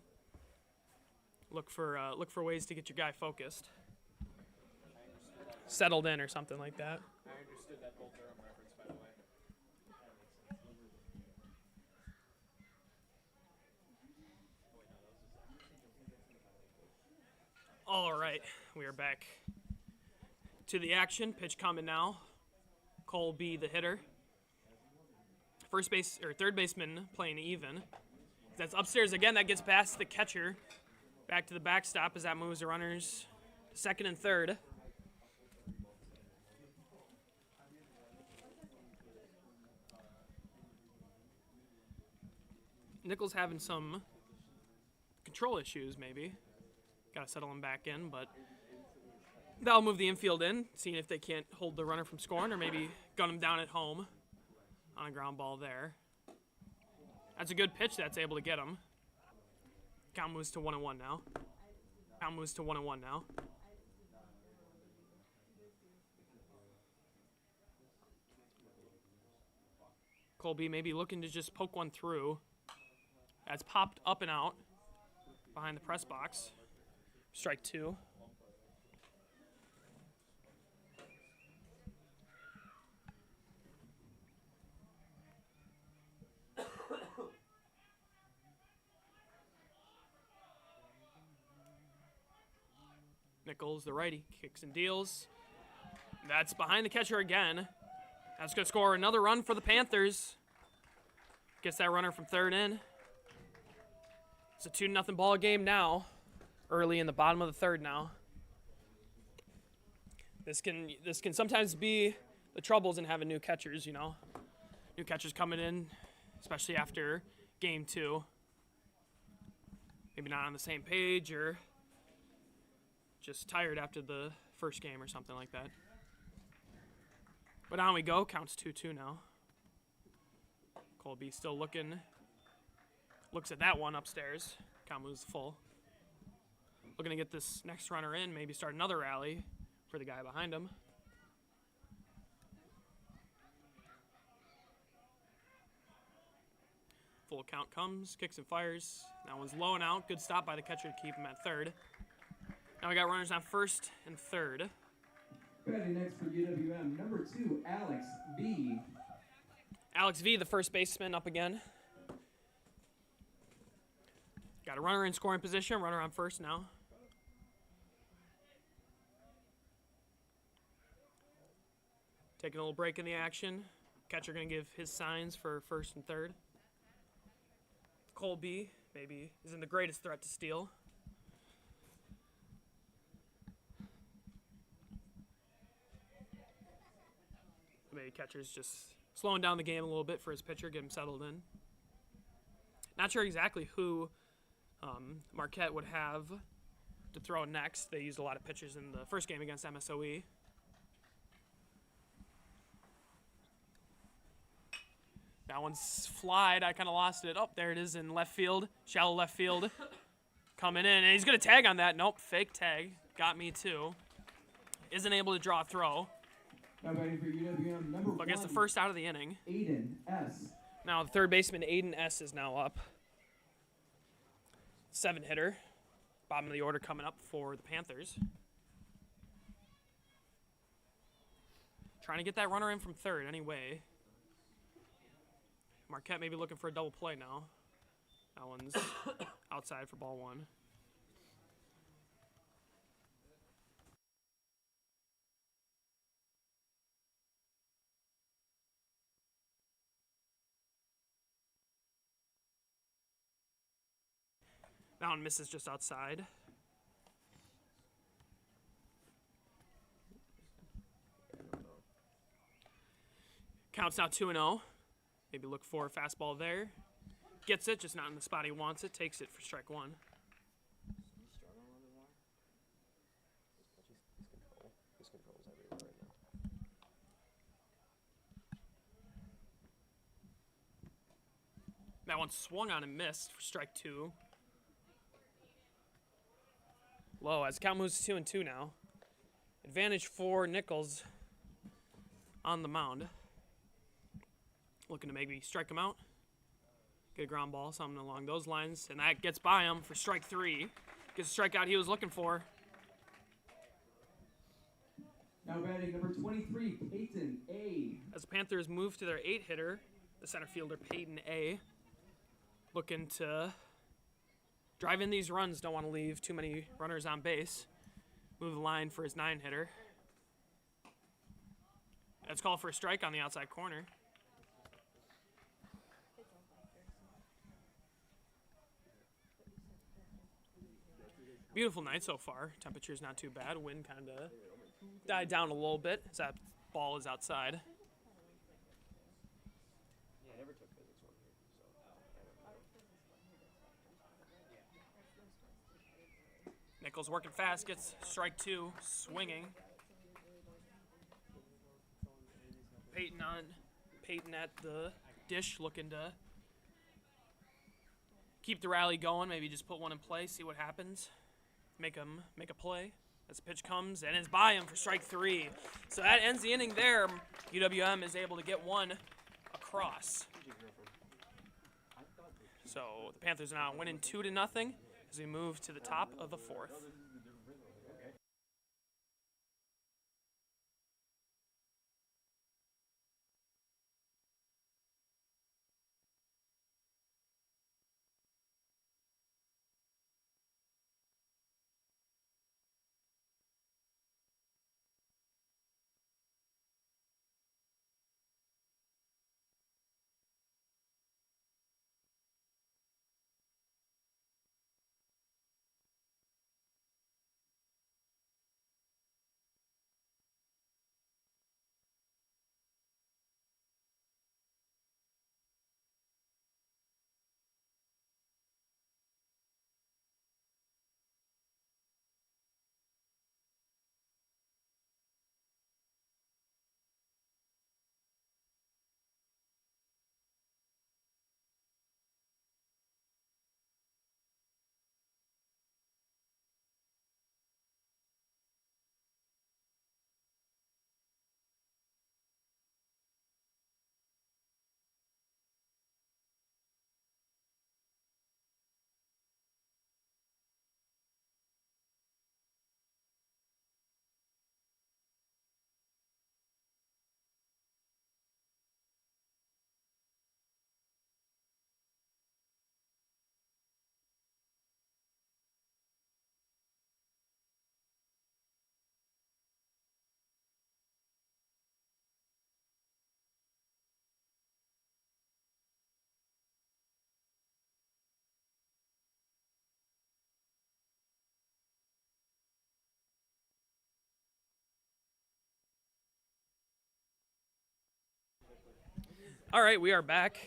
Look for ways to get your guy focused. Settled in or something like that. I understood that Bull Durham reference, by the way. All right, we are back to the action. Pitch coming now. Cole B, the hitter. First base or third baseman playing even. That's upstairs again. That gets past the catcher. Back to the backstop as that moves the runners to second and third. Nichols having some control issues, maybe. Got to settle him back in, but that'll move the infield in, seeing if they can't hold the runner from scoring or maybe gun him down at home on a ground ball there. That's a good pitch that's able to get him. Count moves to 1-1 now. Count moves to 1-1 now. Colby maybe looking to just poke one through. That's popped up and out behind the press box. Strike two. Nichols, the righty, kicks and deals. That's behind the catcher again. That's going to score another run for the Panthers. Gets that runner from third in. It's a 2-0 ball game now. Early in the bottom of the third now. This can sometimes be the troubles in having new catchers, you know. New catchers coming in, especially after game two. Maybe not on the same page or just tired after the first game or something like that. But on we go. Counts 2-2 now. Colby still looking. Looks at that one upstairs. Count moves full. Looking to get this next runner in. Maybe start another rally for the guy behind him. Full count comes. Kicks and fires. That one's low and out. Good stop by the catcher to keep him at third. Now we got runners on first and third. Batting next for UWM, number 2, Alex V. Alex V, the first baseman, up again. Got a runner in scoring position. Runner on first now. Taking a little break in the action. Catcher going to give his signs for first and third. Colby maybe isn't the greatest threat to steal. Maybe catcher's just slowing down the game a little bit for his pitcher, get him settled in. Not sure exactly who Marquette would have to throw next. They used a lot of pitchers in the first game against MSOE. That one's flied. I kind of lost it. Oh, there it is in left field. Shallow left field. Coming in. And he's going to tag on that. Nope, fake tag. Got me too. Isn't able to draw a throw. Now batting for UWM, number 1, But gets the first out of the inning. Aiden S. Now the third baseman, Aiden S., is now up. 7-hitter. Bottom of the order coming up for the Panthers. Trying to get that runner in from third anyway. Marquette maybe looking for a double play now. That one's outside for ball one. That one misses just outside. Counts now 2-0. Maybe look for a fastball there. Gets it, just not in the spot he wants it. Takes it for strike one. His control's everywhere right now. That one swung on and missed for strike two. Low as count moves to 2-2 now. Advantage for Nichols on the mound. Looking to maybe strike him out. Get a ground ball, something along those lines. And that gets by him for strike three. Gets the strikeout he was looking for. Now batting number 23, Peyton A. As the Panthers move to their 8-hitter, the center fielder Peyton A. Looking to drive in these runs. Don't want to leave too many runners on base. Move the line for his 9-hitter. That's called for a strike on the outside corner. Beautiful night so far. Temperature's not too bad. Wind kind of died down a little bit as that ball is outside. I never took physics one here, so Nichols working fast, gets strike 2, swinging. Peyton at the dish, looking to keep the rally going. Maybe just put one in play, see what happens. Make a play as the pitch comes and it's by him for strike 3. So that ends the inning there. UWM is able to get one across. So the Panthers are now winning 2-0 as we move to the top of the 4th. All right, we are back.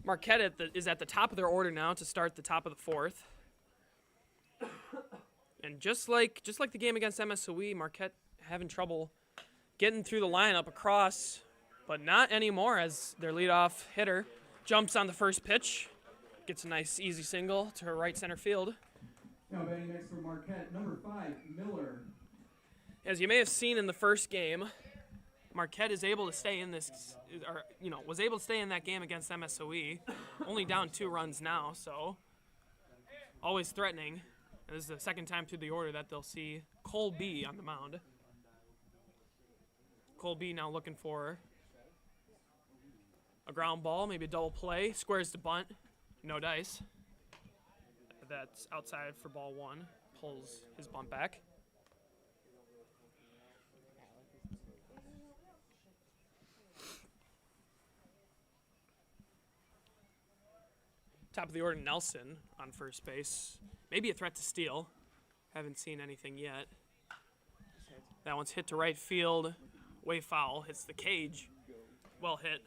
Marquette is at the top of their order now to start the top of the 4th. And just like the game against MSOE, Marquette having trouble getting through the lineup across, but not anymore as their leadoff hitter jumps on the first pitch, gets a nice easy single to right center field. Now batting next for Marquette, number 5, Miller. As you may have seen in the first game, Marquette is able to stay in this, or was able to stay in that game against MSOE, only down 2 runs now, so always threatening. And this is the second time through the order that they'll see Cole B on the mound. Cole B now looking for a ground ball, maybe a double play, squares the bunt, no dice. That's outside for ball 1, pulls his bunt back. Top of the order, Nelson on first base. Maybe a threat to steal. Haven't seen anything yet. That one's hit to right field. Way foul. Hits the cage. Well hit.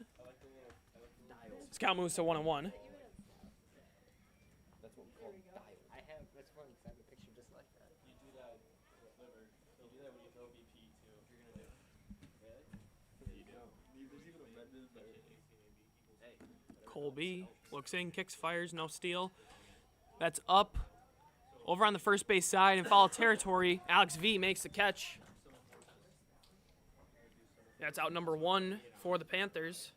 Scout moves to 1-1. that's what we call dial. I have, that's funny because I have a picture just like that. You do that with liver. You do that when you throw BP too. If you're gonna do. Really? You do. There's even a method that. Hey. Colby looks in, kicks, fires, no steal. That's up over on the first base side in foul territory. Alex V makes the catch. That's out number 1 for the Panthers.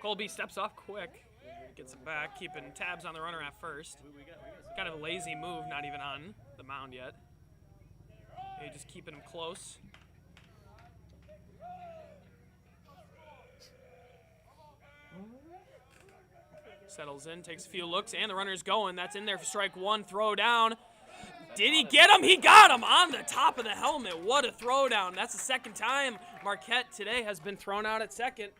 Colby steps off quick, gets it back, keeping tabs on the runner at first. Kind of a lazy move, not even on the mound yet. They just keeping him close. Settles in, takes a few looks, and the runner's going. That's in there for strike 1. Throw down. Did he get him? He got him on the top of the helmet. What a throwdown. That's the second time Marquette today has been thrown out at second.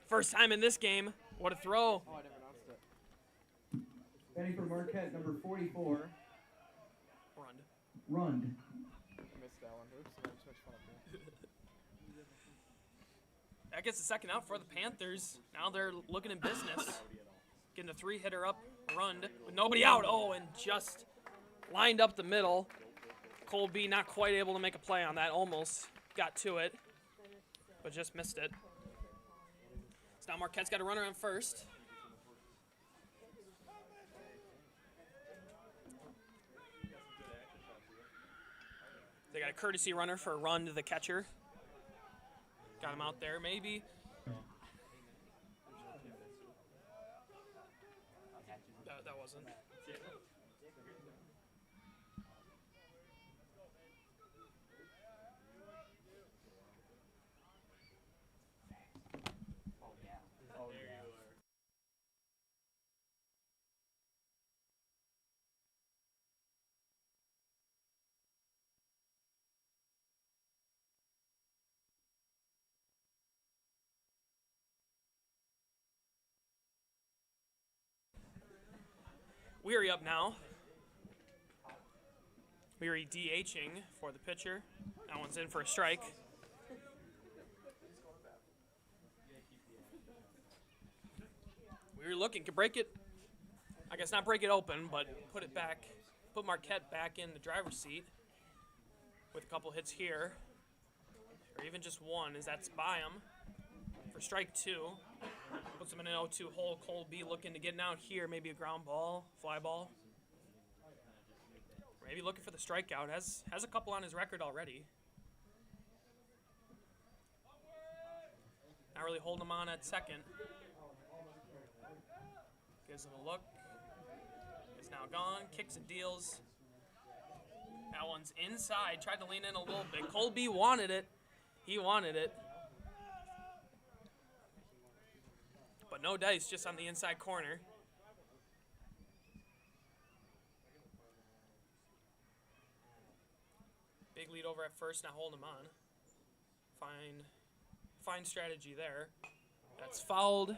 First time in this game. What a throw. Oh, I never announced it. Batting for Marquette, number 44, Run. Rund. I missed that one. Oops, I just made fun of me. That gets the second out for the Panthers. Now they're looking in business. Getting a 3-hitter up, Rund, with nobody out. Oh, and just lined up the middle. Colby not quite able to make a play on that. Almost got to it, but just missed it. So now Marquette's got a runner on first. They got a courtesy runner for Rund, the catcher. Got him out there, maybe. That wasn't. Weary up now. Weary DHing for the pitcher. That one's in for a strike. Weary looking to break it. I guess not break it open, but put it back. Put Marquette back in the driver's seat with a couple hits here. Or even just one, as that's by him for strike 2. Puts him in an 0-2 hole. Colby looking to get out here. Maybe a ground ball, fly ball. Maybe looking for the strikeout. Has a couple on his record already. Not really holding him on at second. Gives him a look. Is now gone. Kicks and deals. That one's inside. Tried to lean in a little bit. Colby wanted it. He wanted it. But no dice, just on the inside corner. Big lead over at first, now holding him on. Fine strategy there. That's fouled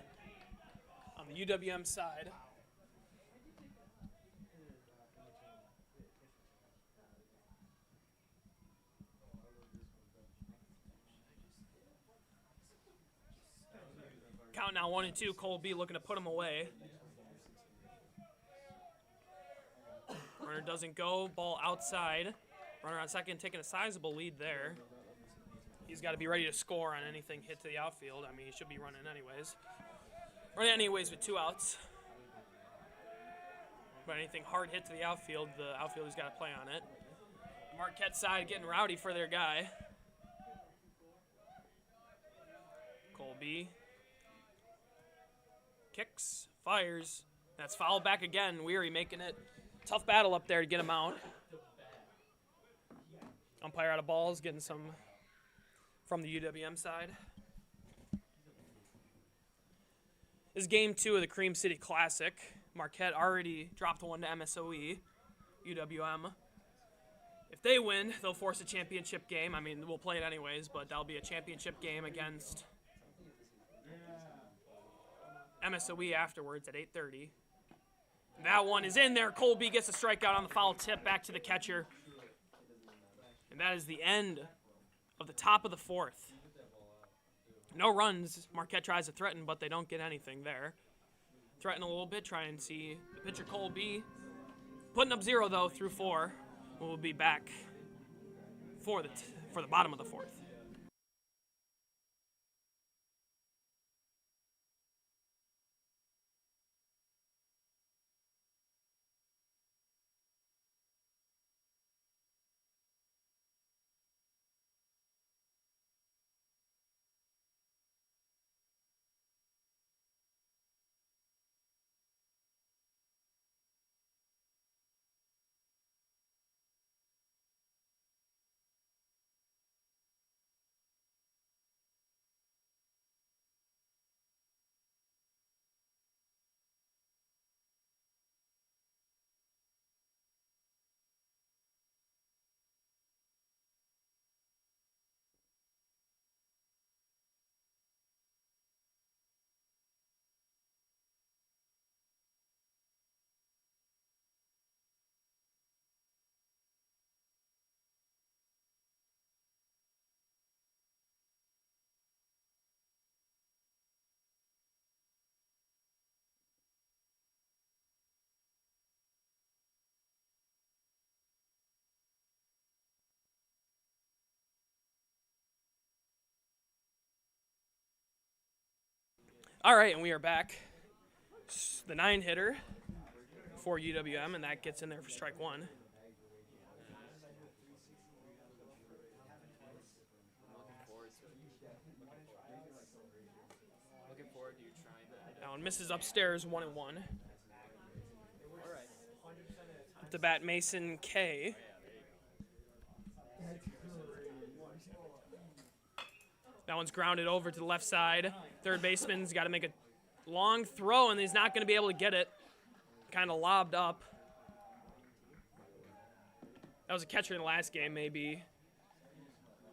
on the UWM side. Count now 1-2. Colby looking to put him away. Runner doesn't go. Ball outside. Runner on second taking a sizable lead there. He's got to be ready to score on anything hit to the outfield. I mean, he should be running anyways. Running anyways with 2 outs. But anything hard hit to the outfielder's got to play on it. Marquette side getting rowdy for their guy. Colby. Kicks, fires. That's fouled back again. Weary making it tough battle up there to get him out. Umpire out of balls, getting some from the UWM side. This is game 2 of the Cream City Classic. Marquette already dropped 1 to MSOE. UWM. If they win, they'll force a championship game. I mean, we'll play it anyways, but that'll be a championship game against MSOE afterwards at 8:30. That one is in there. Colby gets a strikeout on the foul tip back to the catcher. And that is the end of the top of the 4th. No runs. Marquette tries to threaten, but they don't get anything there. Threaten a little bit, try and see the pitcher Colby. Putting up 0, though, through 4. We'll be back for the bottom of the 4th. All right, and we are back. The 9-hitter for UWM, and that gets in there for strike one. Looking forward to you trying that. Now, and misses upstairs 1-1. All right. Up to bat, Mason K. That one's grounded over to the left side. Third baseman's got to make a long throw, and he's not going to be able to get it. Kind of lobbed up. That was a catcher in the last game, maybe.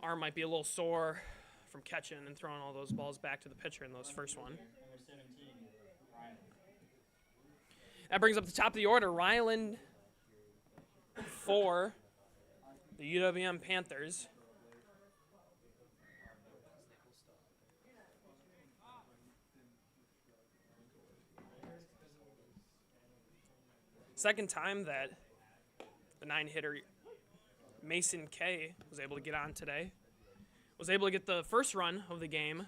Arm might be a little sore from catching and throwing all those balls back to the pitcher in those first one. That brings up the top of the order, Ryland for the UWM Panthers. Second time that the 9-hitter Mason K was able to get on today. Was able to get the first run of the game.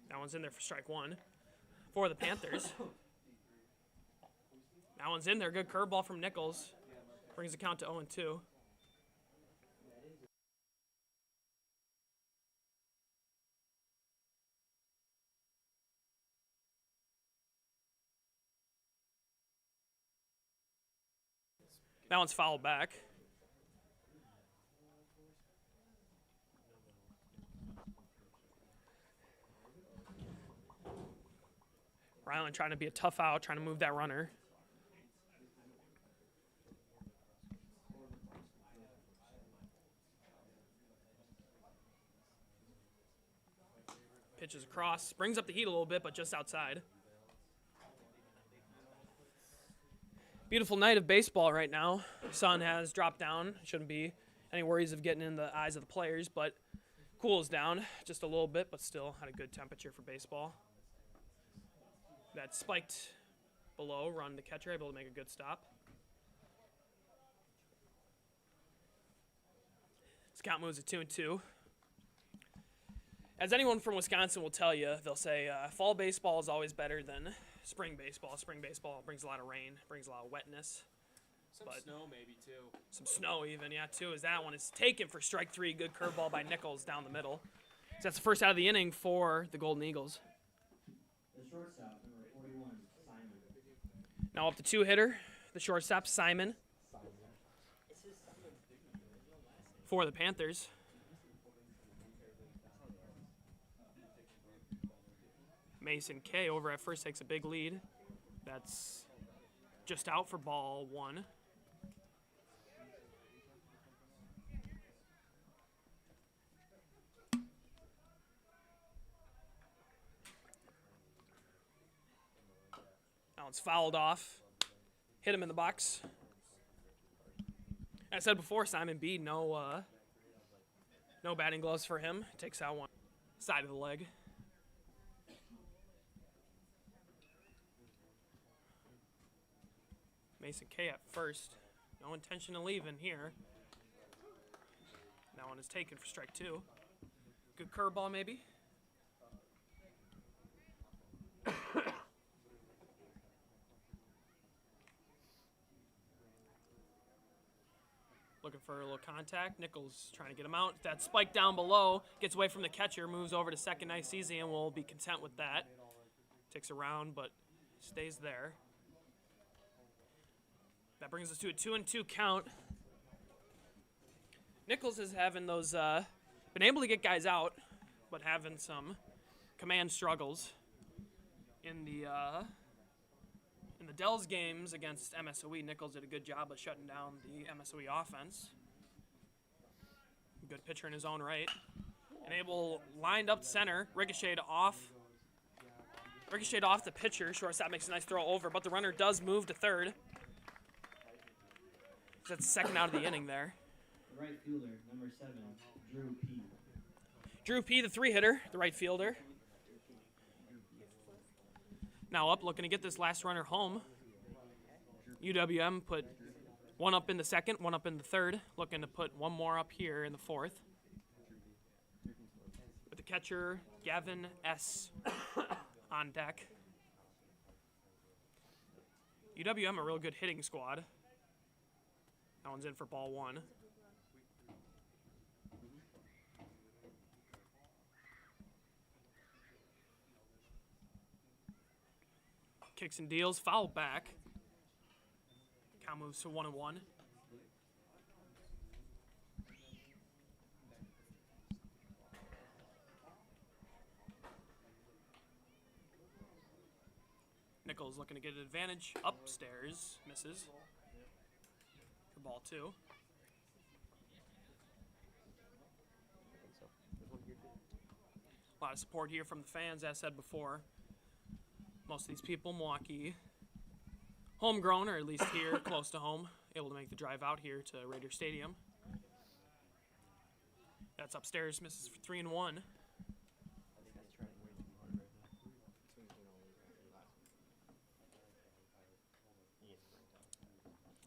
That one's in there for strike one for the Panthers. That one's in there. Good curveball from Nichols. Brings the count to 0-2. That one's fouled back. Ryland trying to be a tough out, trying to move that runner. Pitches across, brings up the heat a little bit, but just outside. Beautiful night of baseball right now. Sun has dropped down. Shouldn't be any worries of getting in the eyes of the players, but cools down just a little bit, but still had a good temperature for baseball. That spiked below, run the catcher, able to make a good stop. This count moves to 2-2. As anyone from Wisconsin will tell you, they'll say fall baseball is always better than spring baseball. Spring baseball brings a lot of rain, brings a lot of wetness. Some snow maybe too. Some snow even, yeah, too, as that one is taken for strike three. Good curveball by Nichols down the middle. So that's the first out of the inning for the Golden Eagles. The shortstop, number 41, Simon. Now up to 2-hitter, the shortstop, Simon. For the Panthers. Mason K over at first takes a big lead. That's just out for ball one. That one's fouled off. Hit him in the box. As I said before, Simon B, no batting gloves for him. Takes out one side of the leg. Mason K at first. No intention of leaving here. That one is taken for strike two. Good curveball maybe. Looking for a little contact. Nichols trying to get him out. That spike down below. Gets away from the catcher. Moves over to second. Nice easy, and we'll be content with that. Takes a round, but stays there. That brings us to a 2-2 count. Nichols is having those, been able to get guys out, but having some command struggles in the Dells games against MSOE. Nichols did a good job of shutting down the MSOE offense. Good pitcher in his own right. And able lined up center, ricocheted off the pitcher. Shortstop makes a nice throw over, but the runner does move to third. That's the second out of the inning there. The right fielder, number 7, Drew P. Drew P, the 3-hitter, the right fielder. Now up, looking to get this last runner home. UWM put one up in the second, one up in the third. Looking to put one more up here in the fourth. With the catcher, Gavin S. on deck. UWM, a real good hitting squad. That one's in for ball 1. Kicks and deals, foul back. Count moves to 1-1. Nichols looking to get an advantage. Upstairs, misses. For ball 2. A lot of support here from the fans, as said before. Most of these people, Milwaukee, homegrown, or at least here, close to home, able to make the drive out here to Raider Stadium. That's upstairs, misses for 3-1.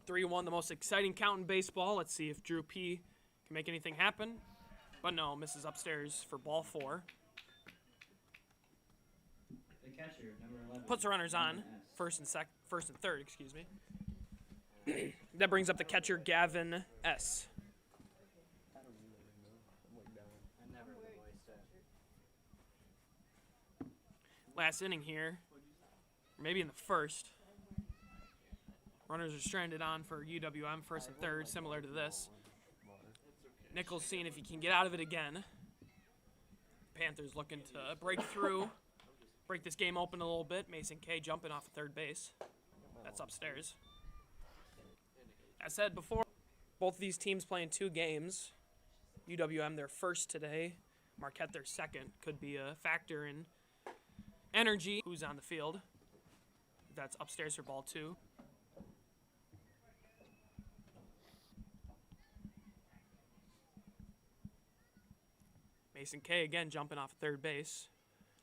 3-1, the most exciting count in baseball. Let's see if Drew P. can make anything happen. But no, misses upstairs for ball 4. The catcher, number 11. Puts the runners on, first and third, excuse me. That brings up the catcher, Gavin S. Last inning here, or maybe in the first. Runners are stranded on for UWM, first and third, similar to this. Nichols seeing if he can get out of it again. Panthers looking to break through, break this game open a little bit. Mason K jumping off of third base. That's upstairs. As said before, both of these teams playing 2 games. UWM their first today. Marquette their second. Could be a factor in energy. Who's on the field? That's upstairs for ball 2. Mason K again jumping off third base.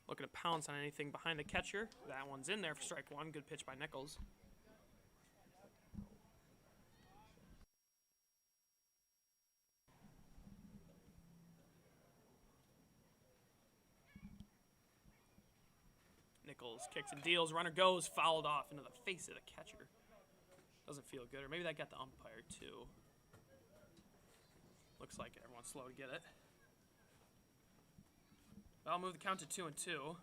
Looking to pounce on anything behind the catcher. That one's in there for strike 1. Good pitch by Nichols. Nichols kicks and deals. Runner goes, fouled off into the face of the catcher. Doesn't feel good. Or maybe that got the umpire too. Looks like everyone's slow to get it. I'll move the count to 2-2.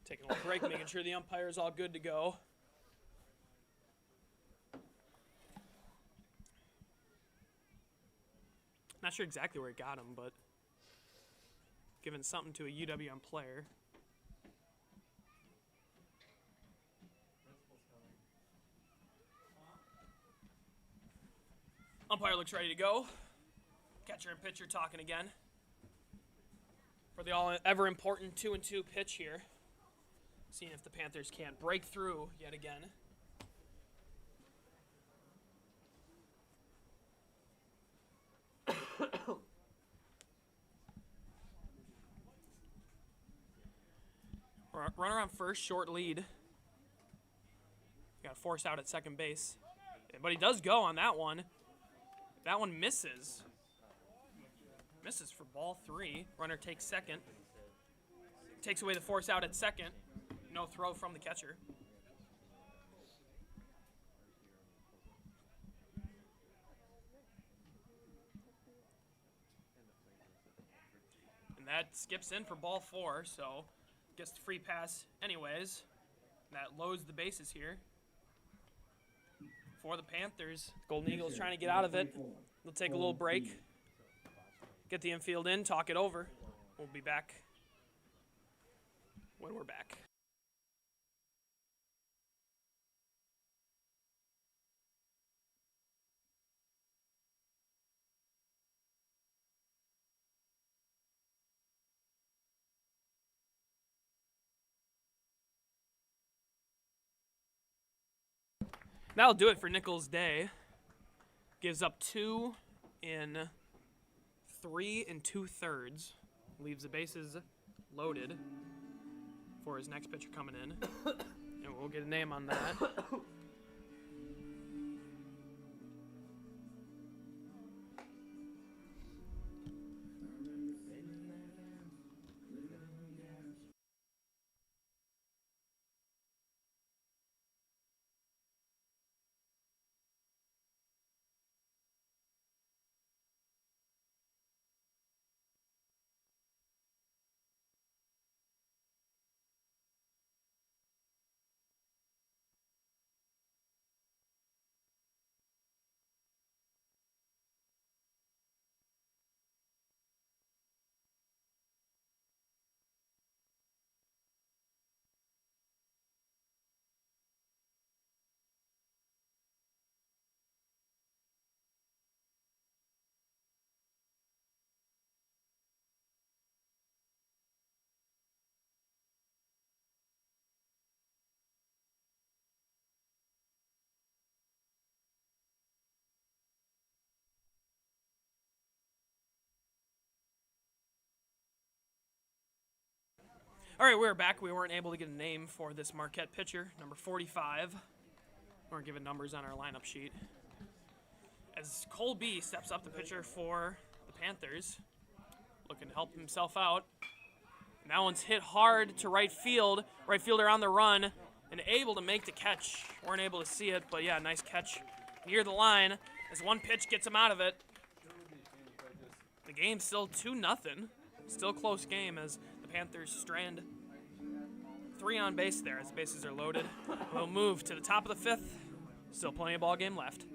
Taking a little break, making sure the umpire is all good to go. Not sure exactly where he got him, but giving something to a UWM player. Umpire looks ready to go. Catcher and pitcher talking again. For the all ever important 2-2 pitch here. Seeing if the Panthers can't break through yet again. Runner on first, short lead. Got to force out at second base. But he does go on that one. That one misses. Misses for ball 3. Runner takes second. Takes away the force out at second. No throw from the catcher. And that skips in for ball 4, so gets the free pass anyways. That loads the bases here. For the Panthers, Golden Eagles trying to get out of it. They'll take a little break. Get the infield in, talk it over. We'll be back when we're back. That'll do it for Nichols' day. Gives up 2 in 3 2/3. Leaves the bases loaded for his next pitcher coming in. And we'll get a name on that. All right, we're back. We weren't able to get a name for this Marquette pitcher, number 45. We weren't given numbers on our lineup sheet. As Cole B steps up, the pitcher for the Panthers, looking to help himself out. And that one's hit hard to right field. Right fielder on the run and able to make the catch. Weren't able to see it, but yeah, nice catch near the line as one pitch gets him out of it. The game's still 2-0. Still a close game as the Panthers strand 3 on base there as the bases are loaded. We'll move to the top of the 5th. Still plenty of ball game left.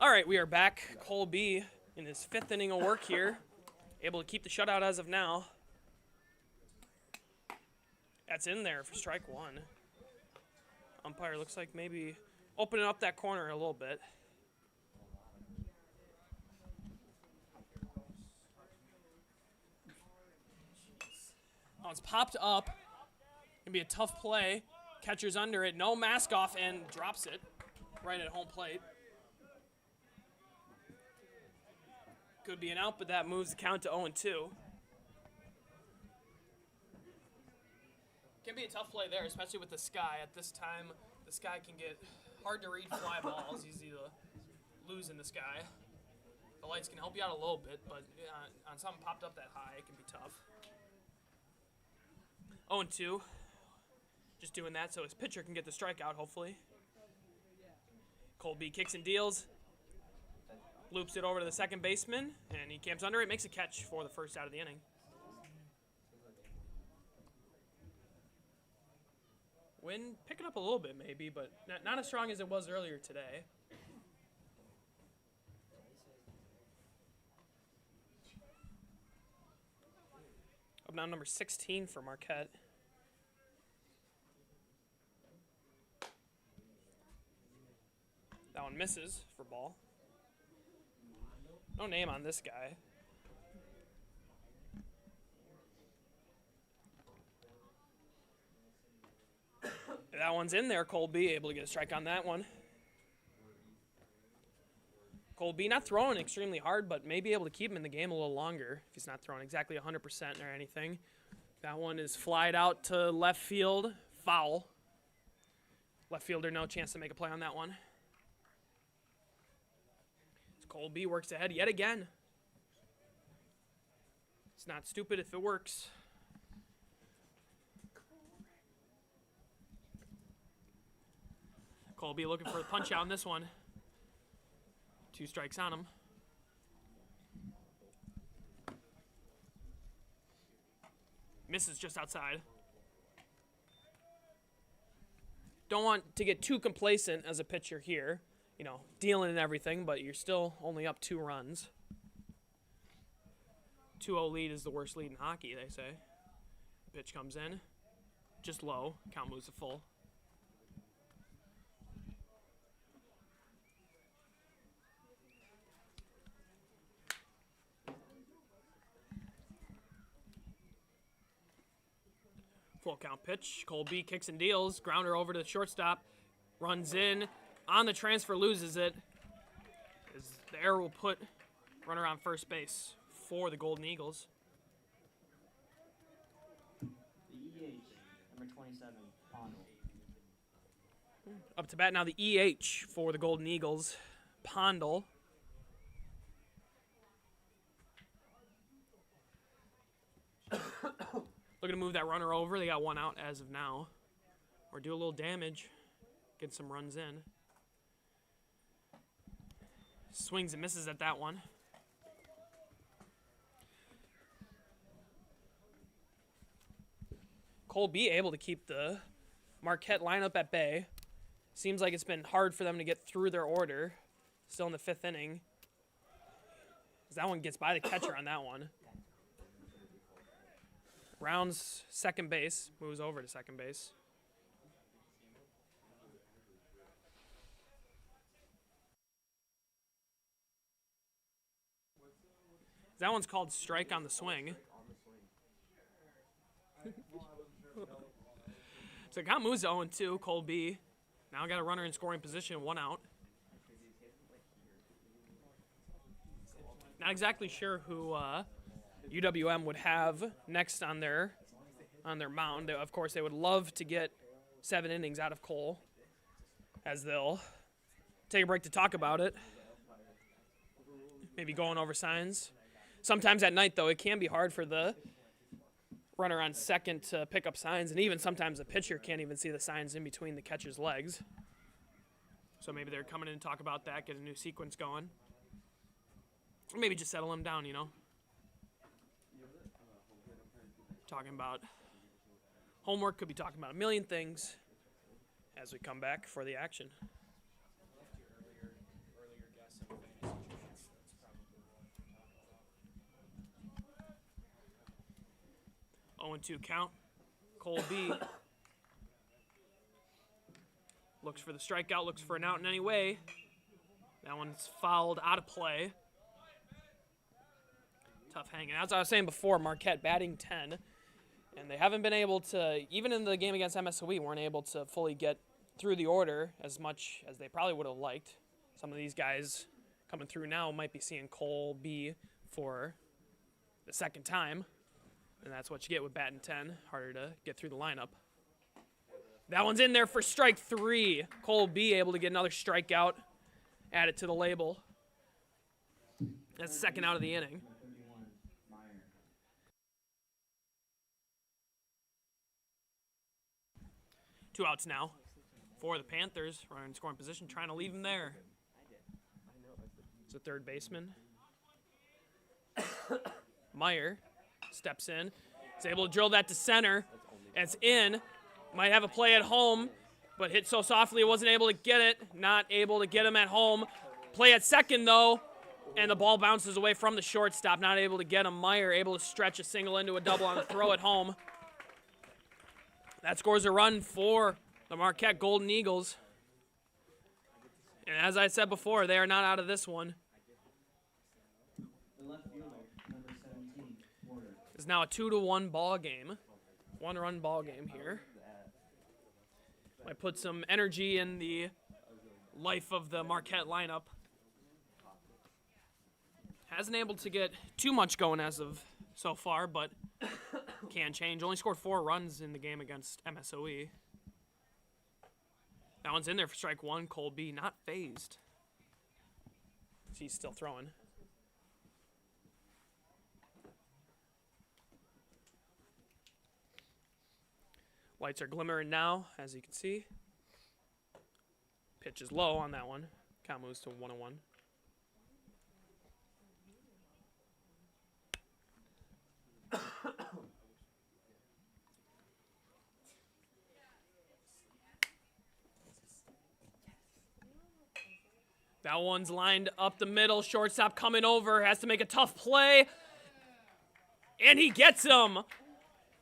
All right, we are back. Cole B in his 5th inning of work here. Able to keep the shutout as of now. That's in there for strike 1. Umpire looks like maybe opening up that corner a little bit. Oh, it's popped up. Gonna be a tough play. Catcher's under it. No mask off and drops it right at home plate. Could be an out, but that moves the count to 0-2. Can be a tough play there, especially with the sky. At this time, the sky can get hard to read fly balls. Easy to lose in the sky. The lights can help you out a little bit, but on something popped up that high, it can be tough. 0-2. Just doing that so his pitcher can get the strikeout, hopefully. Cole B kicks and deals. Loops it over to the second baseman, and he camps under it, makes a catch for the first out of the inning. Wind picking up a little bit maybe, but not as strong as it was earlier today. Up now number 16 for Marquette. That one misses for ball. No name on this guy. That one's in there. Cole B able to get a strike on that one. Cole B not throwing extremely hard, but may be able to keep him in the game a little longer if he's not throwing exactly 100% or anything. That one is flied out to left field. Foul. Left fielder no chance to make a play on that one. Cole B works ahead yet again. It's not stupid if it works. Cole B looking for the punch out in this one. 2 strikes on him. Misses just outside. Don't want to get too complacent as a pitcher here. You know, dealing and everything, but you're still only up 2 runs. 2-0 lead is the worst lead in hockey, they say. Pitch comes in, just low. Count moves to full. Full count pitch. Colby kicks and deals. Grounder over to the shortstop. Runs in. On the transfer, loses it. As the error will put runner on first base for the Golden Eagles. The EH, number 27, Pondle. Up to bat now the EH for the Golden Eagles. Pondle. Looking to move that runner over. They got one out as of now. Or do a little damage. Get some runs in. Swings and misses at that one. Cole B able to keep the Marquette lineup at bay. Seems like it's been hard for them to get through their order. Still in the 5th inning. As that one gets by the catcher on that one. Rounds second base, moves over to second base. That one's called strike on the swing. So count moves to 0-2, Cole B. Now got a runner in scoring position, 1 out. Not exactly sure who UWM would have next on their mound. Of course, they would love to get 7 innings out of Cole, as they'll take a break to talk about it. Maybe going over signs. Sometimes at night, though, it can be hard for the runner on second to pick up signs, and even sometimes the pitcher can't even see the signs in between the catcher's legs. So maybe they're coming in to talk about that, get a new sequence going. Or maybe just settle him down, you know. Talking about homework, could be talking about a million things as we come back for the action. Earlier guess on fantasy trades. That's probably what I'm talking about. 0-2 count. Cole B looks for the strikeout, looks for an out in any way. That one's fouled out of play. Tough hanging. As I was saying before, Marquette batting 10. And they haven't been able to, even in the game against MSOE, weren't able to fully get through the order as much as they probably would have liked. Some of these guys coming through now might be seeing Cole B for the second time. And that's what you get with batting 10. Harder to get through the lineup. That one's in there for strike 3. Cole B able to get another strikeout. Add it to the label. That's the second out of the inning. 31, Meyer. 2 outs now for the Panthers. Runner in scoring position, trying to leave him there. It's a third baseman. Meyer steps in. He's able to drill that to center. It's in. Might have a play at home, but hit so softly it wasn't able to get it. Not able to get him at home. Play at second, though, and the ball bounces away from the shortstop. Not able to get him. Meyer able to stretch a single into a double on the throw at home. That scores a run for the Marquette Golden Eagles. And as I said before, they are not out of this one. The left fielder, number 17, Porter. It's now a 2-1 ball game. 1-run ball game here. Might put some energy in the life of the Marquette lineup. Hasn't able to get too much going as of so far, but can change. Only scored 4 runs in the game against MSOE. That one's in there for strike 1. Cole B not phased. He's still throwing. Lights are glimmering now, as you can see. Pitch is low on that one. Count moves to 1-1. That one's lined up the middle. Shortstop coming over. Has to make a tough play. And he gets him.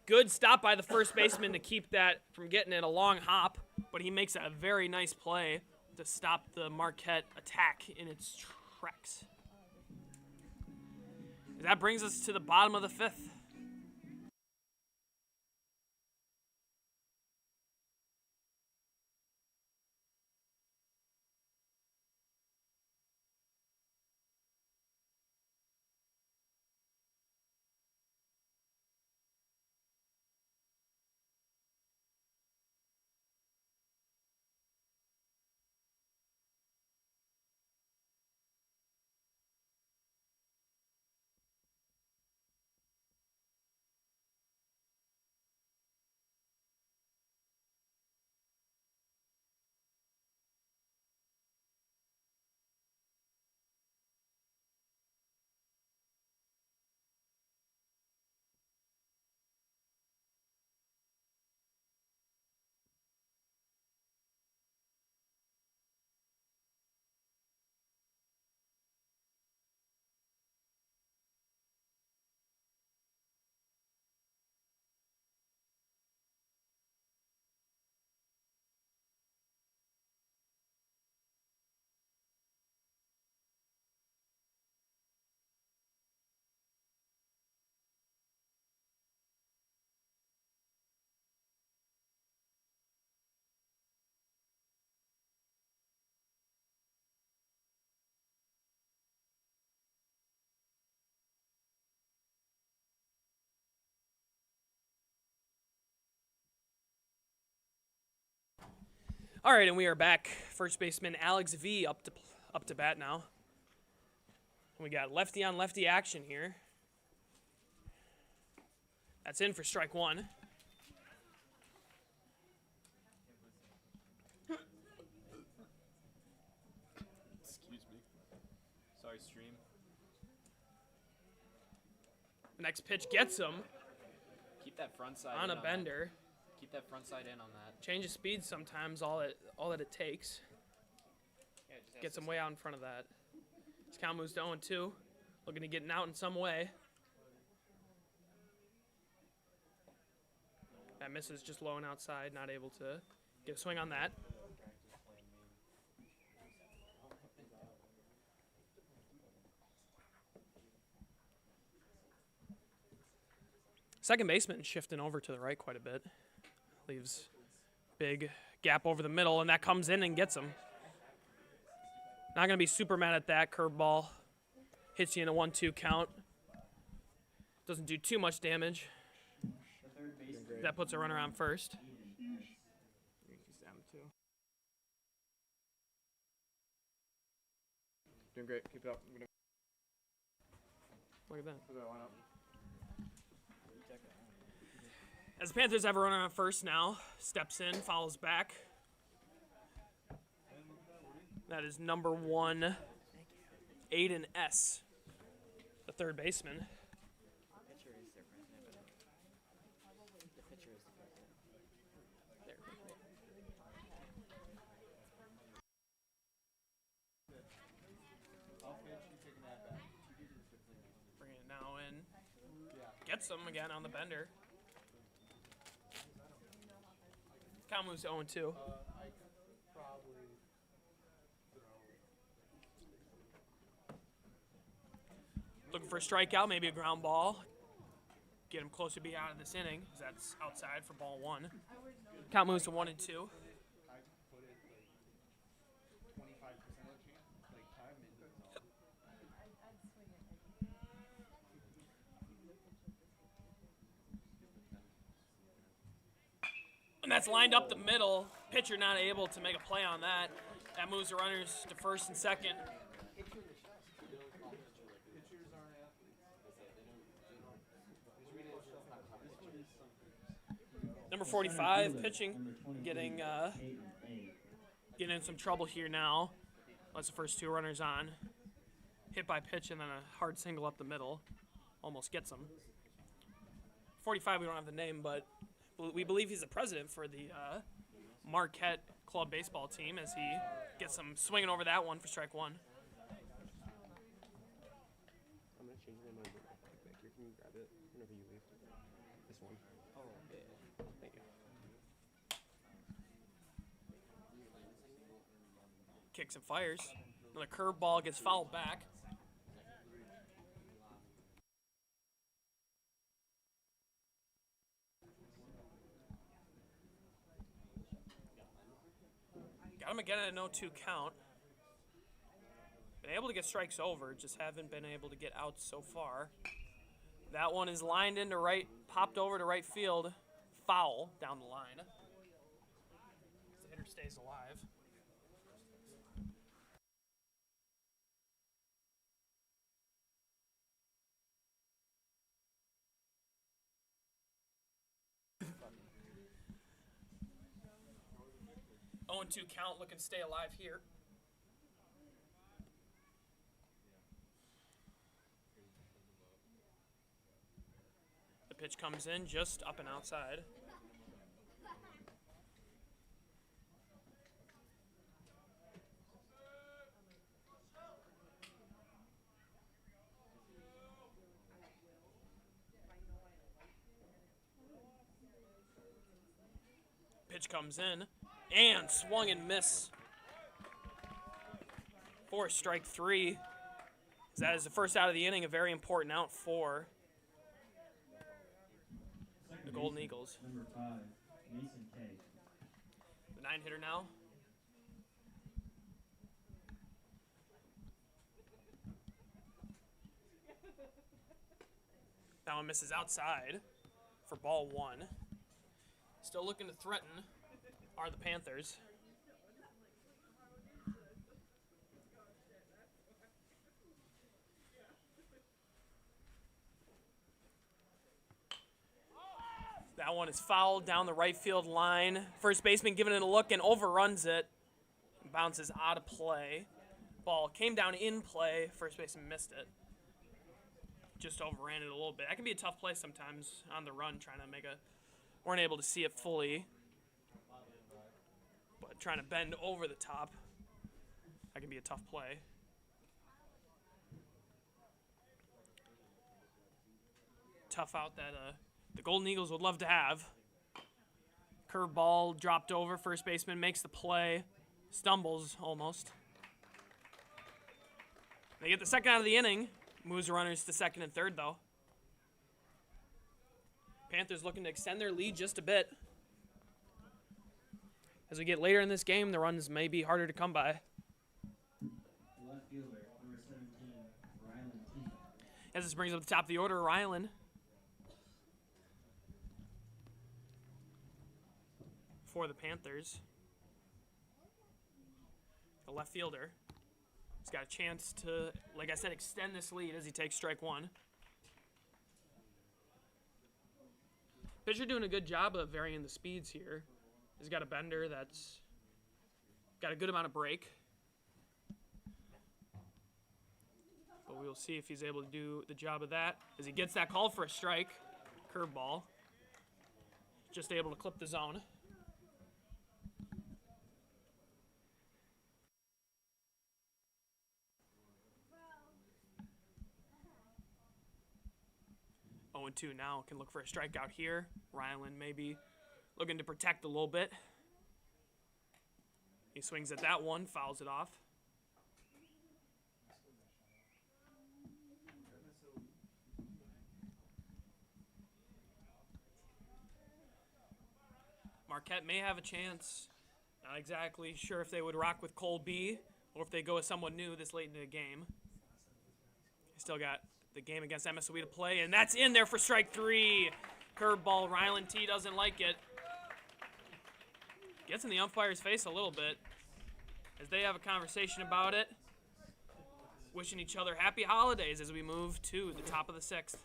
Good stop by the first baseman to keep that from getting it a long hop. But he makes a very nice play to stop the Marquette attack in its tracks. That brings us to the bottom of the fifth. All right, and we are back. First baseman Alex V up to bat now. We got lefty on lefty action here. That's in for strike one. Excuse me. Sorry, stream. The next pitch gets him Keep that front side on in a bender. That. Keep that front side in on that. Change of speed sometimes all that it takes. Yeah, it just has Gets to him way out in front of that. His count moves to 0-2. Looking to get out in some way. That misses just low and outside. Not able to get a swing on that. Second baseman shifting over to the right quite a bit. Leaves big gap over the middle, and that comes in and gets him. Not going to be super mad at that. Curveball hits you in a 1-2 count. Doesn't do too much damage. That puts a runner on first. Doing great. Keep it up. Look at that. Put that one up. As the Panthers have a runner on first now, steps in, follows back. That is number 1, Aiden S., the third baseman. Bringing it now in. Gets him again on the bender. Count moves to 0-2. Looking for a strikeout, maybe a ground ball. Get him closer to being out of this inning, because that's outside for ball 1. Count moves to 1-2. And that's lined up the middle. Pitcher not able to make a play on that. That moves the runners to first and second. Number 45 pitching, getting in some trouble here now. That's the first 2 runners on. Hit by pitch and then a hard single up the middle. Almost gets him. 45, we don't have the name, but we believe he's the president for the Marquette club baseball team as he gets some swinging over that one for strike 1. I'm going to change my mind real quick. Can you grab it whenever you this one. Oh, yeah. Thank you. Kicks and fires. Another curveball gets fouled back. Got him again at a 0-2 count. Been able to get strikes over, just haven't been able to get outs so far. That one is lined into right, popped over to right field. Foul down the line. The hitter stays alive. Oh, 2 count, looking to stay alive here. The pitch comes in just up and outside. Pitch comes in and swung and miss for strike 3. That is the first out of the inning, a very important out for the Golden Eagles. Number 5, Mason K. The 9-hitter now. That one misses outside for ball 1. Still looking to threaten are the Panthers. That one is fouled down the right field line. First baseman giving it a look and overruns it. Bounces out of play. Ball came down in play. First baseman missed it. Just overran it a little bit. That can be a tough play sometimes on the run, trying to make a... Weren't able to see it fully. But trying to bend over the top. That can be a tough play. Tough out that the Golden Eagles would love to have. Curveball dropped over. First baseman makes the play. Stumbles almost. They get the second out of the inning. Moves runners to second and third, though. Panthers looking to extend their lead just a bit. As we get later in this game, the runs may be harder to come by. Left fielder, number 17, Rylan T. As this brings up the top of the order, Rylan. For the Panthers. The left fielder. He's got a chance to, like I said, extend this lead as he takes strike 1. Pitcher doing a good job of varying the speeds here. He's got a bender that's got a good amount of break. But we'll see if he's able to do the job of that as he gets that call for a strike. Curveball. Just able to clip the zone. Oh, 0-2 now. Can look for a strikeout here. Rylan maybe looking to protect a little bit. He swings at that one, fouls it off. Marquette may have a chance. Not exactly sure if they would rock with Cole B or if they go with someone new this late into the game. Still got the game against MSOE to play, and that's in there for strike 3. Curveball, Rylan T doesn't like it. Gets in the umpire's face a little bit as they have a conversation about it. Wishing each other happy holidays as we move to the top of the 6th.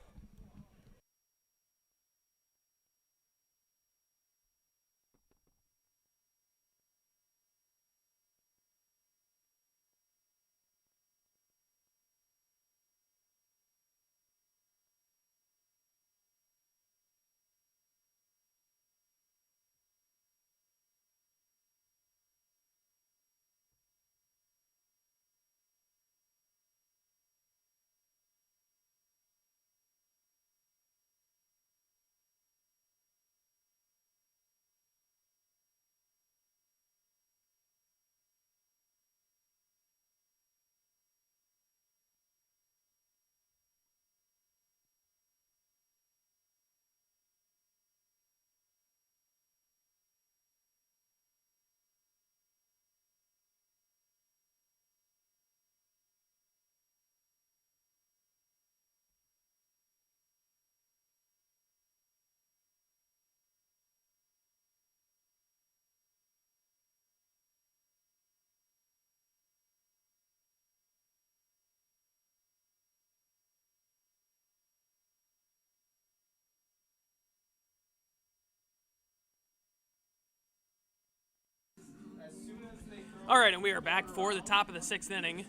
All right, and we are back for the top of the 6th inning.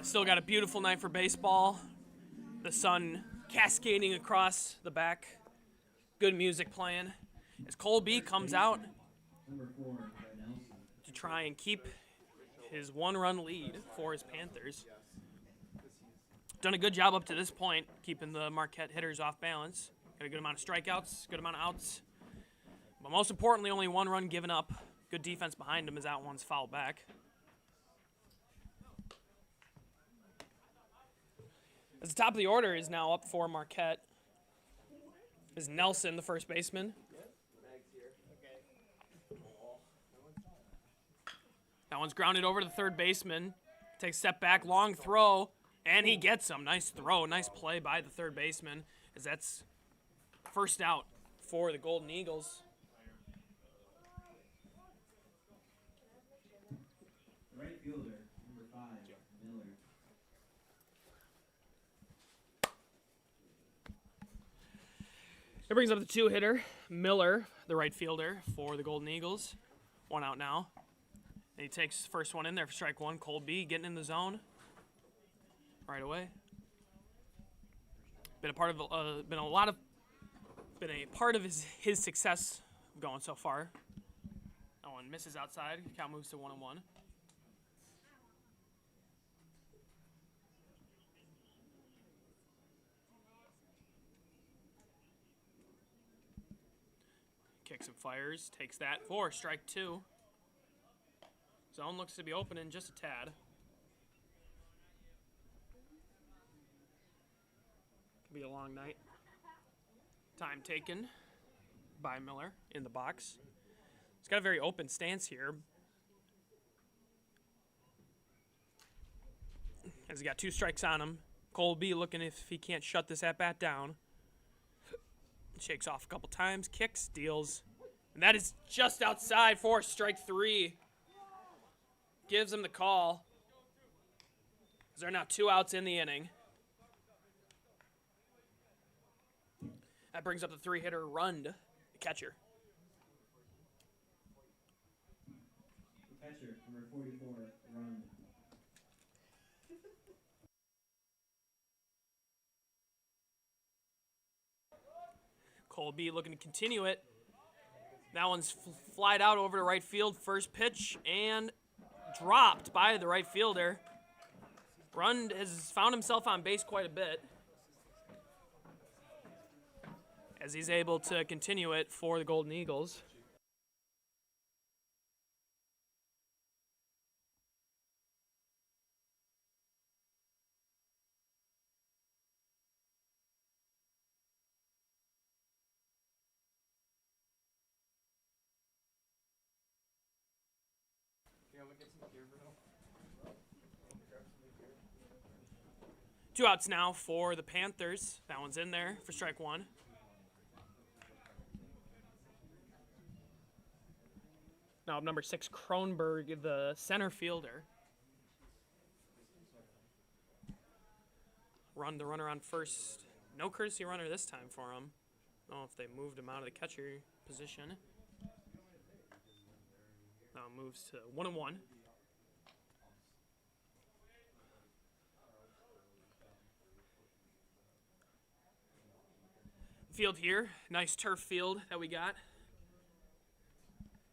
Still got a beautiful night for baseball. The sun cascading across the back. Good music playing. As Cole B comes out Number 4, Nelson. to try and keep his 1-run lead for his Panthers. Done a good job up to this point, keeping the Marquette hitters off balance. Got a good amount of strikeouts, good amount of outs. But most importantly, only 1 run given up. Good defense behind him as that one's fouled back. As the top of the order is now up for Marquette is Nelson, the first baseman. That one's grounded over to the third baseman. Takes a step back, long throw, and he gets him. Nice throw, nice play by the third baseman, as that's first out for the Golden Eagles. Right fielder, number 5, Miller. It brings up the 2-hitter, Miller, the right fielder for the Golden Eagles. 1 out now. And he takes the first one in there for strike 1. Cole B getting in the zone right away. Been a part of his success going so far. That one misses outside. Count moves to 1-1. Kicks and fires. Takes that for strike 2. Zone looks to be open in just a tad. Could be a long night. Time taken by Miller in the box. He's got a very open stance here. As he got 2 strikes on him. Cole B looking if he can't shut this at-bat down. Shakes off a couple times, kicks, deals. And that is just outside for strike 3. Gives him the call. There are now 2 outs in the inning. That brings up the 3-hitter Rund, the catcher. Catcher, number 44, Rund. Cole B looking to continue it. That one's flied out over to right field. First pitch and dropped by the right fielder. Rund has found himself on base quite a bit as he's able to continue it for the Golden Eagles. Two outs now for the Panthers. That one's in there for strike 1. Now up number 6, Kronberg, the center fielder. The runner on first. No courtesy runner this time for him. I don't know if they moved him out of the catcher position. Now it moves to 1-1. Field here, nice turf field that we got.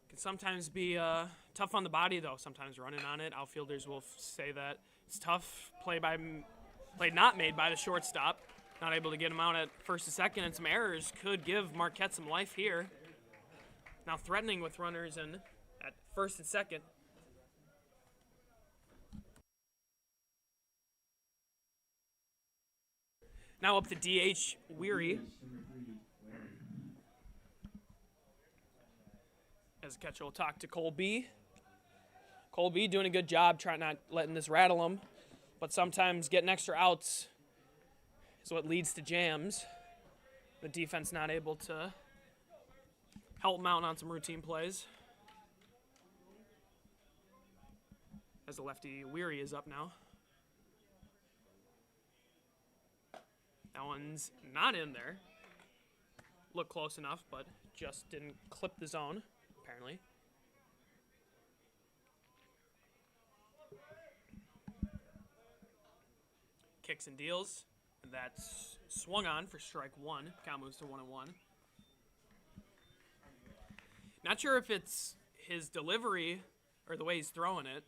Can sometimes be tough on the body though. Sometimes running on it, outfielders will say that it's tough. Play not made by the shortstop. Not able to get him out at first and second, and some errors could give Marquette some life here. Now threatening with runners in at first and second. Now up the DH, Weary. As the catcher will talk to Cole B. Cole B doing a good job trying not letting this rattle him, but sometimes getting extra outs is what leads to jams. The defense not able to help him out on some routine plays. As the lefty Weary is up now. That one's not in there. Looked close enough, but just didn't clip the zone, apparently. kicks and deals. And that's swung on for strike one. Count moves to 1-1. Not sure if it's his delivery or the way he's throwing it,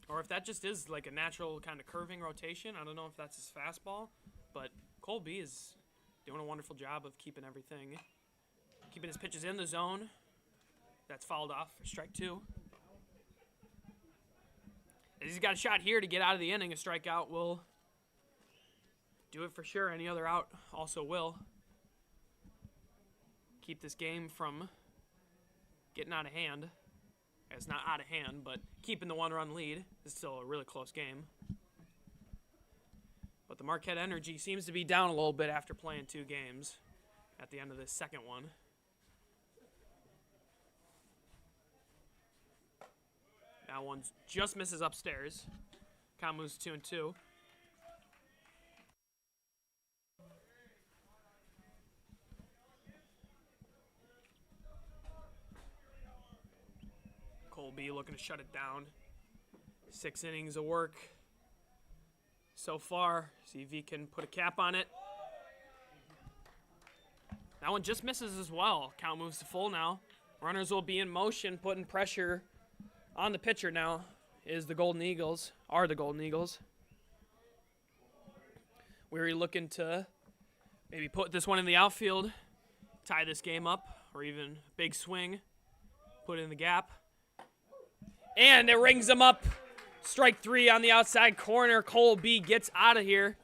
or if that just is like a natural kind of curving rotation. I don't know if that's his fastball, but Cole B is doing a wonderful job of keeping his pitches in the zone. That's fouled off for strike two. As he's got a shot here to get out of the inning. A strikeout will do it for sure. Any other out also will. Keep this game from getting out of hand. It's not out of hand, but keeping the one-run lead. It's still a really close game. But the Marquette energy seems to be down a little bit after playing 2 games at the end of this second one. That one just misses upstairs. Count moves 2-2. Colby looking to shut it down. 6 innings of work so far. See if he can put a cap on it. That one just misses as well. Count moves to full now. Runners will be in motion, putting pressure on the pitcher now. Are the Golden Eagles. Weary looking to maybe put this one in the outfield, tie this game up, or even big swing, put it in the gap. And it rings him up. Strike 3 on the outside corner. Cole B gets out of here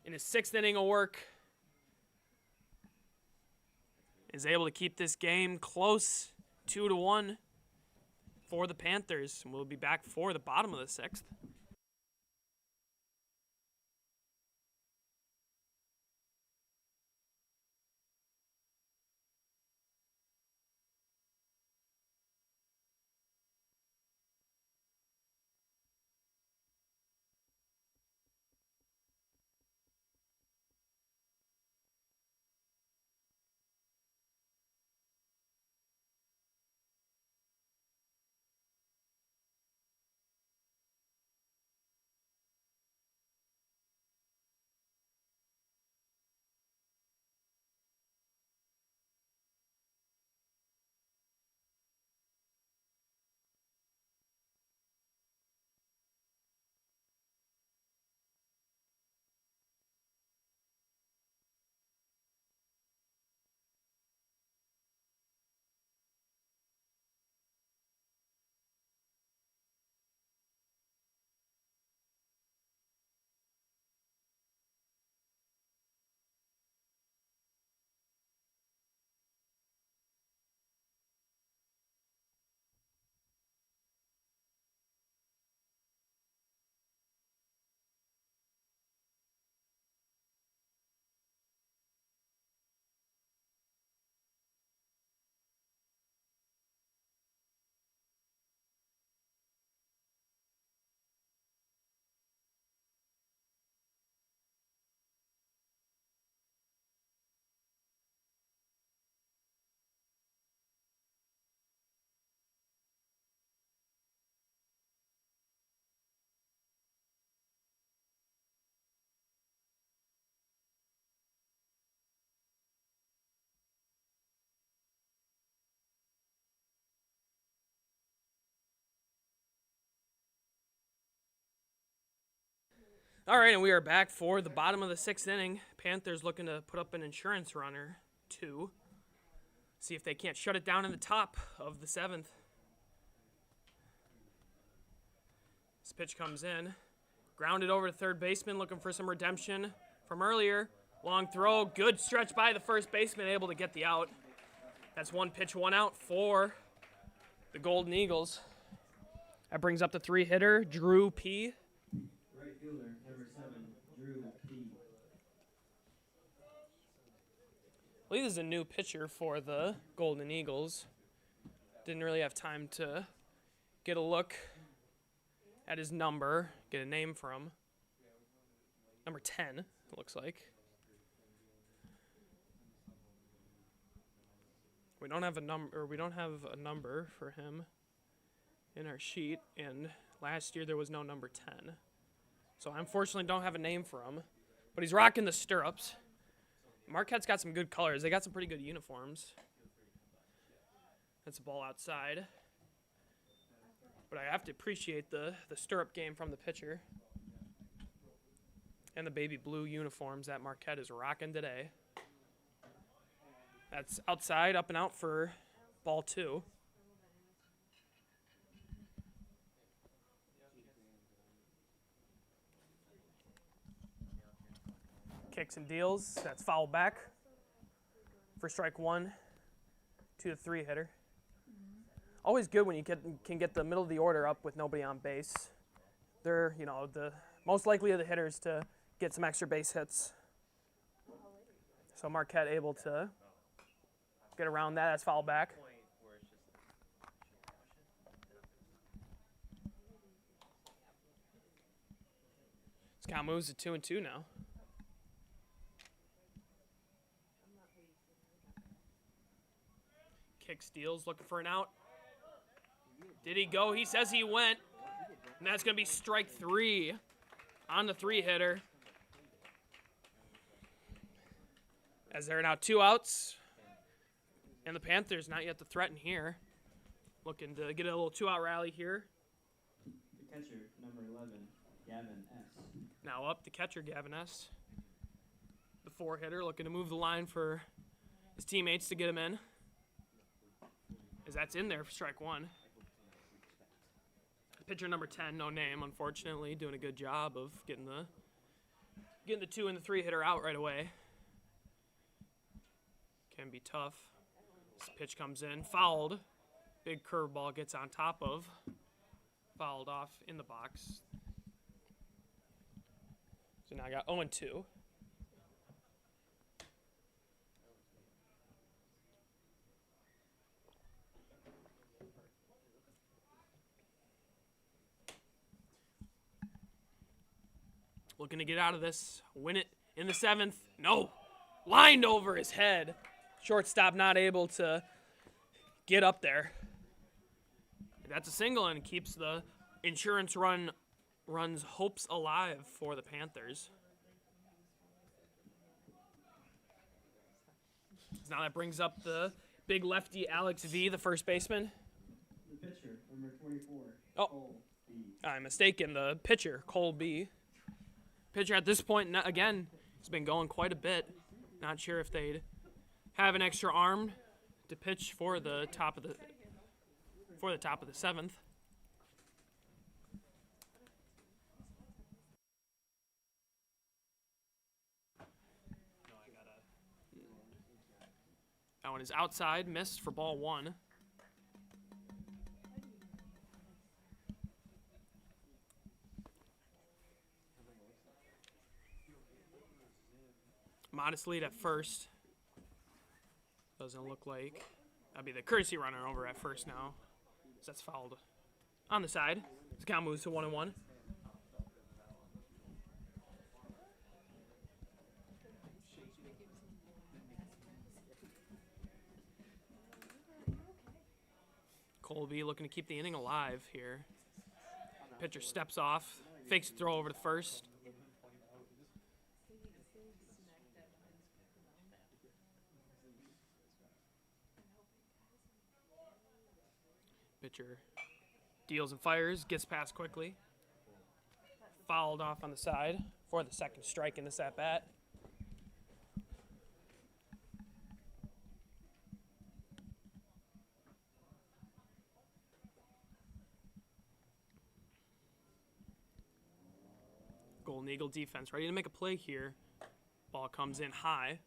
in his 6th inning of work. Is able to keep this game close, 2-1 for the Panthers. And we'll be back for the bottom of the 6th. All right, and we are back for the bottom of the 6th inning. Panthers looking to put up an insurance runner, 2. See if they can't shut it down in the top of the 7th. This pitch comes in. Grounded over to third baseman, looking for some redemption from earlier. Long throw, good stretch by the first baseman, able to get the out. That's 1 pitch, 1 out for the Golden Eagles. That brings up the 3-hitter, Drew P. Right fielder, number 7, Drew P. I believe this is a new pitcher for the Golden Eagles. Didn't really have time to get a look at his number, get a name from. Number 10, it looks like. We don't have a number for him in our sheet, and last year there was no number 10. So I unfortunately don't have a name for him. But he's rocking the stirrups. Marquette's got some good colors. They got some pretty good uniforms. That's a ball outside. But I have to appreciate the stirrup game from the pitcher. And the baby blue uniforms that Marquette is rocking today. That's outside, up and out for ball 2. Kicks and deals. That's foul back for strike 1 to the 3 hitter. Always good when you can get the middle of the order up with nobody on base. They're, the most likely of the hitters to get some extra base hits. So Marquette able to get around that as foul back. This count moves to 2-2 now. Kick steals, looking for an out. Did he go? He says he went. And that's going to be strike 3 on the 3 hitter. As there are now 2 outs. And the Panthers not yet the threat in here. Looking to get a little 2-out rally here. The catcher, number 11, Gavin S. Now up the catcher, Gavin S. The 4 hitter looking to move the line for his teammates to get him in. As that's in there for strike 1. Pitcher number 10, no name, unfortunately, doing a good job of getting the 2 and the 3 hitter out right away. Can be tough. This pitch comes in, fouled. Big curveball gets on top of. Fouled off in the box. So now I got 0-2. Looking to get out of this. Win it in the 7th. No. Lined over his head. Shortstop not able to get up there. That's a single and keeps the insurance runs hopes alive for the Panthers. Now that brings up the big lefty Alex V, the first baseman. The pitcher, number 24, Oh. Cole B. I'm mistaken. The pitcher, Cole B. Pitcher at this point, again, has been going quite a bit. Not sure if they'd have an extra arm to pitch for the top of the 7th. That one is outside, missed for ball 1. Modest lead at first. Doesn't look like. That'd be the courtesy runner over at first now. So that's fouled on the side. The count moves to 1-1. Colby looking to keep the inning alive here. Pitcher steps off, fakes a throw over to first. Pitcher deals and fires, gets past quickly. Fouled off on the side for the second strike in this at-bat. Golden Eagle defense ready to make a play here. Ball comes in high.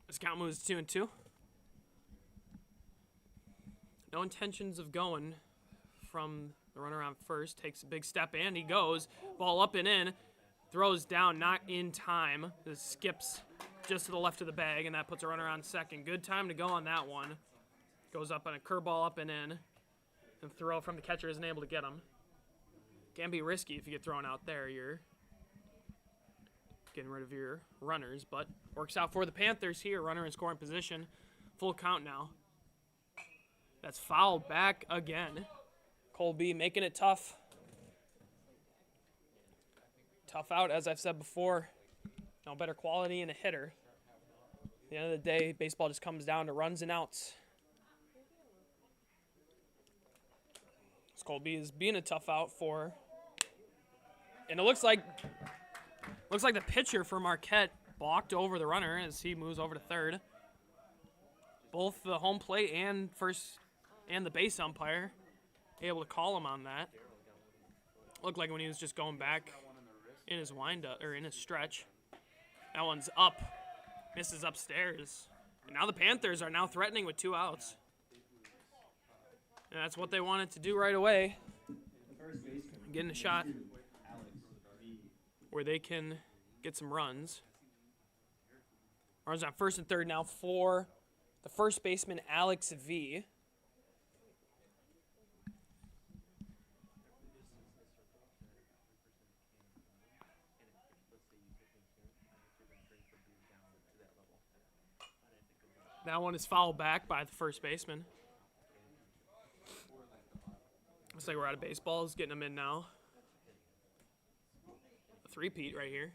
This count moves to 2-2. No intentions of going from the runner on first. Takes a big step and he goes. Ball up and in. Throws down, not in time. This skips just to the left of the bag, and that puts a runner on second. Good time to go on that one. Goes up on a curveball up and in. And throw from the catcher isn't able to get him. Can be risky if you get thrown out there. You're getting rid of your runners, but works out for the Panthers here. Runner in scoring position. Full count now. That's fouled back again. Colby making it tough. Tough out, as I've said before. No better quality in a hitter. At the end of the day, baseball just comes down to runs and outs. So Colby is being a tough out for, and it looks like the pitcher for Marquette balked over the runner as he moves over to third. Both the home plate and the base umpire able to call him on that. Looked like when he was just going back in his windup or in his stretch. That one's up, misses upstairs. And now the Panthers are now threatening with 2 outs. And that's what they wanted to do right away. The first baseman. Getting a shot Alex B. where they can get some runs. Runners on first and third now for the first baseman, Alex V. That one is fouled back by the first baseman. Looks like we're out of baseballs, getting them in now. A three-peat right here.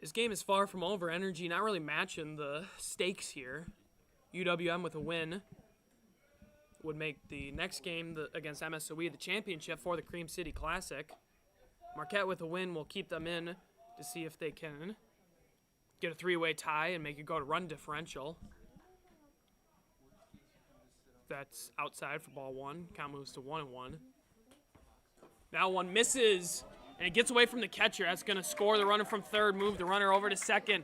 This game is far from over. Energy not really matching the stakes here. UWM with a win would make the next game against MSOE the championship for the Cream City Classic. Marquette with a win will keep them in to see if they can get a 3-way tie and make it go to run differential. That's outside for ball one. Count moves to 1-1. Now one misses, and it gets away from the catcher. That's going to score the runner from third, move the runner over to second.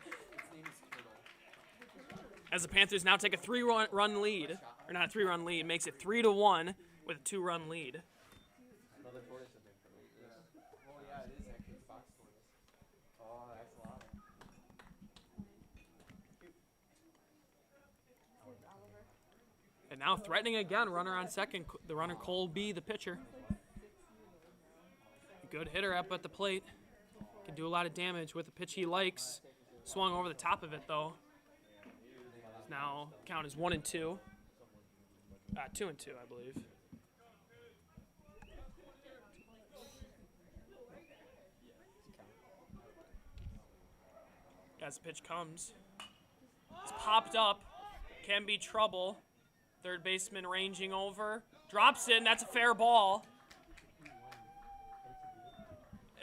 As the Panthers now take a 3-run lead, or not a 3-run lead, makes it 3-1 with a 2-run lead. And now threatening again, runner on second, the runner Colby, the pitcher. Good hitter up at the plate. Can do a lot of damage with the pitch he likes. Swung over the top of it though. Now count is 1-2. 2-2, I believe. As the pitch comes, it's popped up. Can be trouble. Third baseman ranging over. Drops in. That's a fair ball.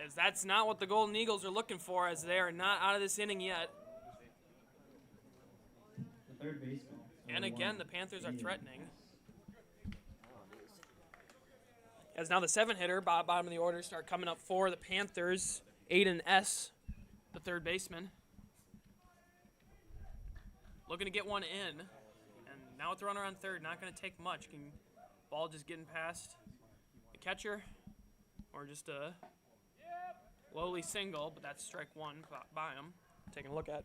As that's not what the Golden Eagles are looking for, as they are not out of this inning yet. The third baseman. And again, the Panthers are threatening. As now the 7-hitter, bottom of the order, start coming up for the Panthers. Aiden S., the third baseman. Looking to get one in. And now with the runner on third, not going to take much. Ball just getting past the catcher. Or just a lowly single, but that's strike one by him. Taking a look at.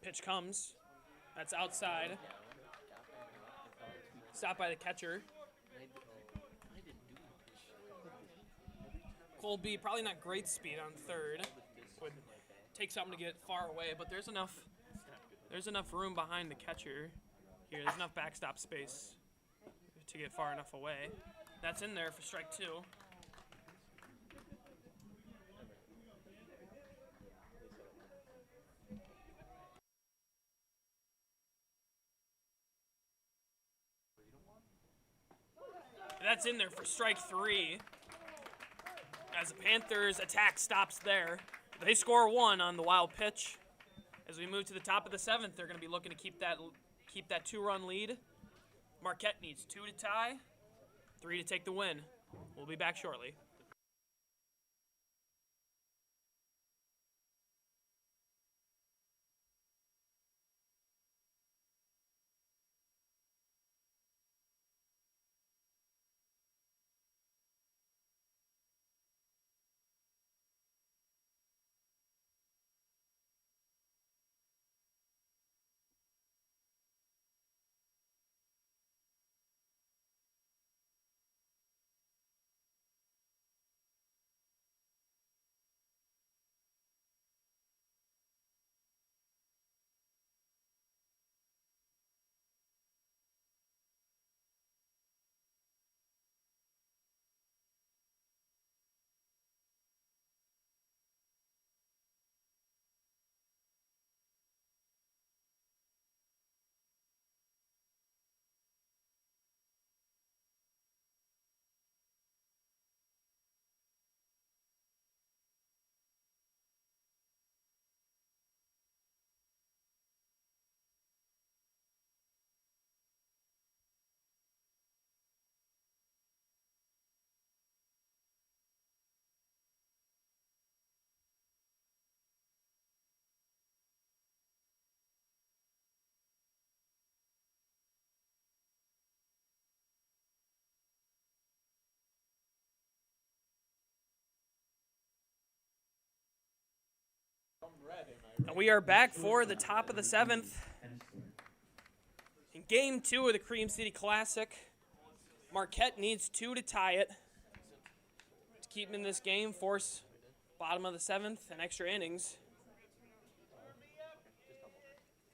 Pitch comes. That's outside. Stopped by the catcher. Colby, probably not great speed on third. Would take something to get far away, but there's enough room behind the catcher here. There's enough backstop space to get far enough away. That's in there for strike two. That's in there for strike three. As the Panthers' attack stops there. They score one on the wild pitch. As we move to the top of the 7th, they're going to be looking to keep that 2-run lead. Marquette needs 2 to tie, 3 to take the win. We'll be back shortly. And we are back for the top of the 7th. Tennis court. In Game 2 of the Cream City Classic, Marquette needs 2 to tie it. To keep them in this game, force bottom of the 7th and extra innings.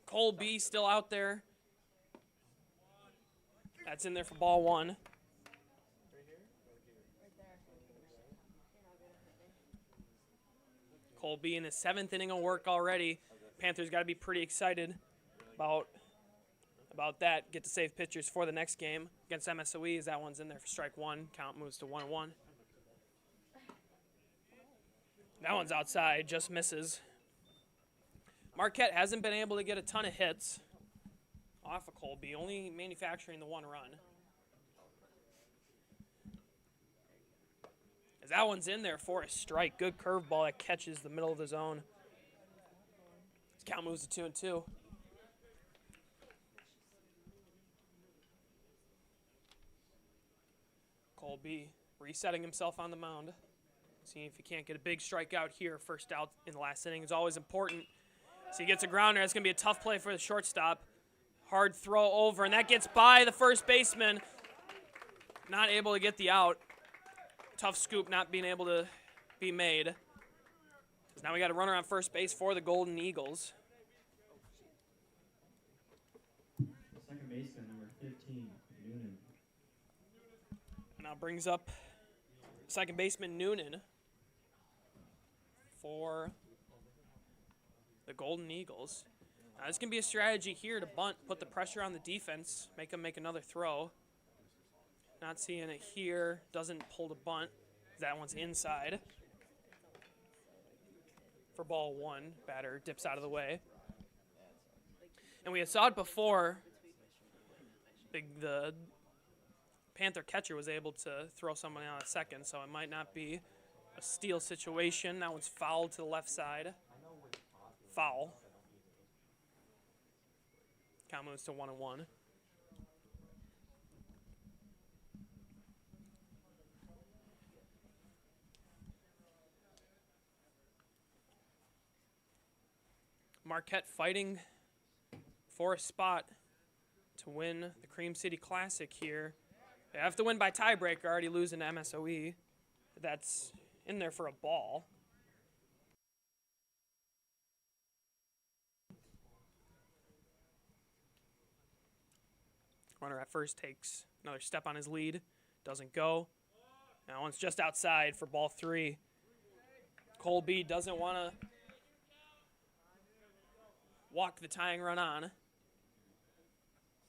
Cole B still out there. That's in there for ball 1. Cole B in his 7th inning of work already. Panthers got to be pretty excited about that. Get to save pitchers for the next game against MSOE, as that one's in there for strike 1. Count moves to 1-1. That one's outside, just misses. Marquette hasn't been able to get a ton of hits off of Colby, only manufacturing the 1 run. As that one's in there for a strike. Good curveball that catches the middle of the zone. His count moves to 2-2. Colby resetting himself on the mound. Seeing if he can't get a big strikeout here. First out in the last inning is always important. So he gets a grounder. That's going to be a tough play for the shortstop. Hard throw over, and that gets by the first baseman. Not able to get the out. Tough scoop not being able to be made. Now we got a runner on first base for the Golden Eagles. Second baseman, number 15, Noonan. Now brings up second baseman Noonan for the Golden Eagles. Now this can be a strategy here to bunt, put the pressure on the defense, make them make another throw. Not seeing it here. Doesn't pull the bunt. That one's inside. For ball 1, batter dips out of the way. And we had saw it before. The Panther catcher was able to throw somebody on a second, so it might not be a steal situation. That one's fouled to the left side. Foul. Count moves to 1-1. Marquette fighting for a spot to win the Cream City Classic here. They have to win by tiebreaker, already losing to MSOE. That's in there for a ball. Runner at first takes another step on his lead. Doesn't go. Now one's just outside for ball 3. Cole B doesn't want to walk the tying run on.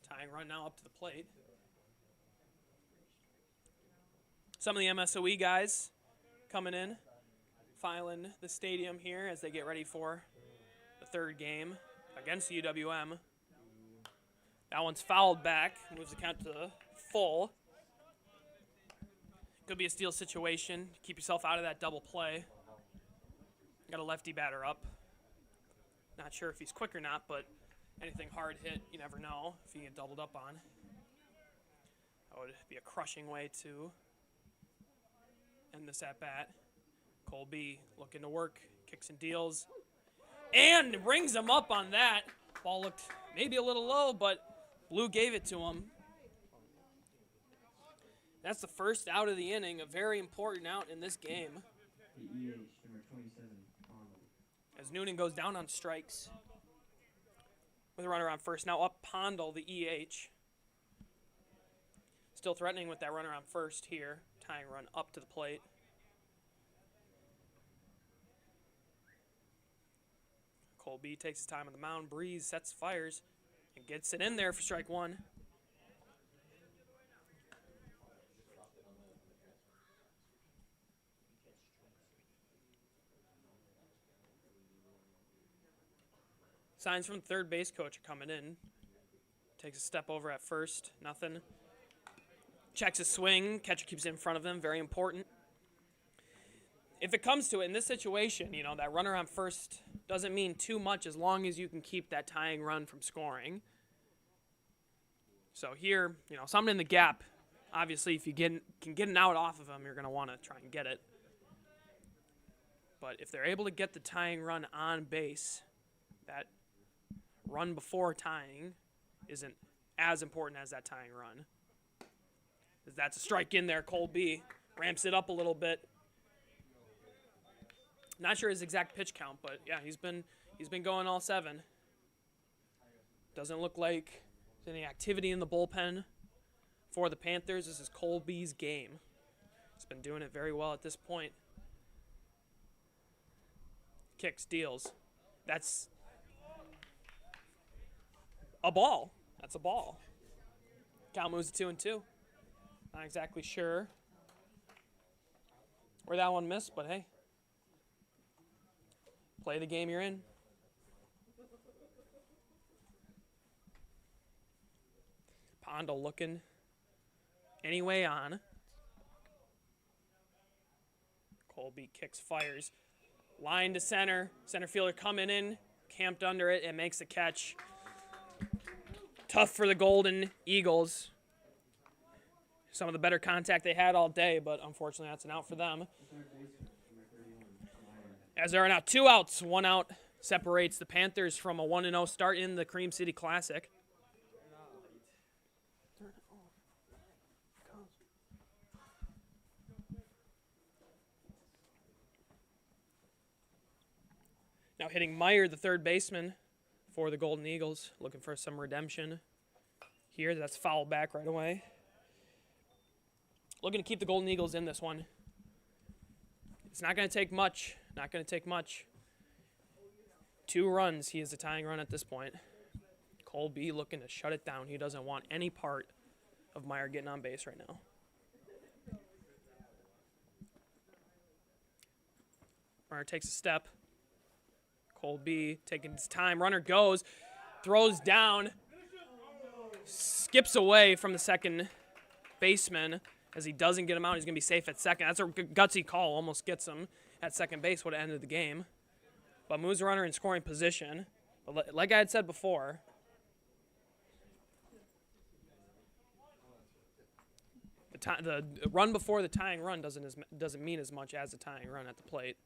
Tying run now up to the plate. Some of the MSOE guys coming in, filing the stadium here as they get ready for the 3rd game against the UWM. That one's fouled back, moves the count to full. Could be a steal situation. Keep yourself out of that double play. Got a lefty batter up. Not sure if he's quick or not, but anything hard hit, you never know if you get doubled up on. That would be a crushing way to end this at bat. Cole B looking to work, kicks and deals, and rings him up on that. Ball looked maybe a little low, but Blue gave it to him. That's the first out of the inning, a very important out in this game. The EH, number 27, Arnold. As Noonan goes down on strikes. With a runner on first. Now up Pondle, the EH. Still threatening with that runner on first here. Tying run up to the plate. Cole B takes his time on the mound. Breeze sets fires and gets it in there for strike 1. Signs from the third base coach are coming in. Takes a step over at first. Nothing. Checks his swing. Catcher keeps it in front of him. Very important. If it comes to it in this situation, you know, that runner on first doesn't mean too much as long as you can keep that tying run from scoring. So here, you know, something in the gap. Obviously, if you can get an out off of him, you're going to want to try and get it. But if they're able to get the tying run on base, that run before tying isn't as important as that tying run. That's a strike in there. Cole B ramps it up a little bit. Not sure his exact pitch count, but yeah, he's been going all 7. Doesn't look like there's any activity in the bullpen for the Panthers. This is Cole B's game. He's been doing it very well at this point. Kicks, deals. That's a ball. That's a ball. Count moves to 2-2. Not exactly sure where that one missed, but hey. Play the game you're in. Pondo looking anyway on. Colby kicks, fires. Line to center. Center fielder coming in, camped under it, and makes the catch. Tough for the Golden Eagles. Some of the better contact they had all day, but unfortunately that's an out for them. As there are now 2 outs, 1 out separates the Panthers from a 1-0 start in the Cream City Classic. Now hitting Meyer, the third baseman for the Golden Eagles, looking for some redemption here. That's fouled back right away. Looking to keep the Golden Eagles in this one. It's not going to take much. Not going to take much. 2 runs. He is the tying run at this point. Cole B looking to shut it down. He doesn't want any part of Meyer getting on base right now. Meyer takes a step. Cole B taking his time. Runner goes. Throws down. Skips away from the second baseman. As he doesn't get him out, he's going to be safe at second. That's a gutsy call. Almost gets him at second base. Would have ended the game. But moves the runner in scoring position. But like I had said before, the run before the tying run doesn't mean as much as the tying run at the plate.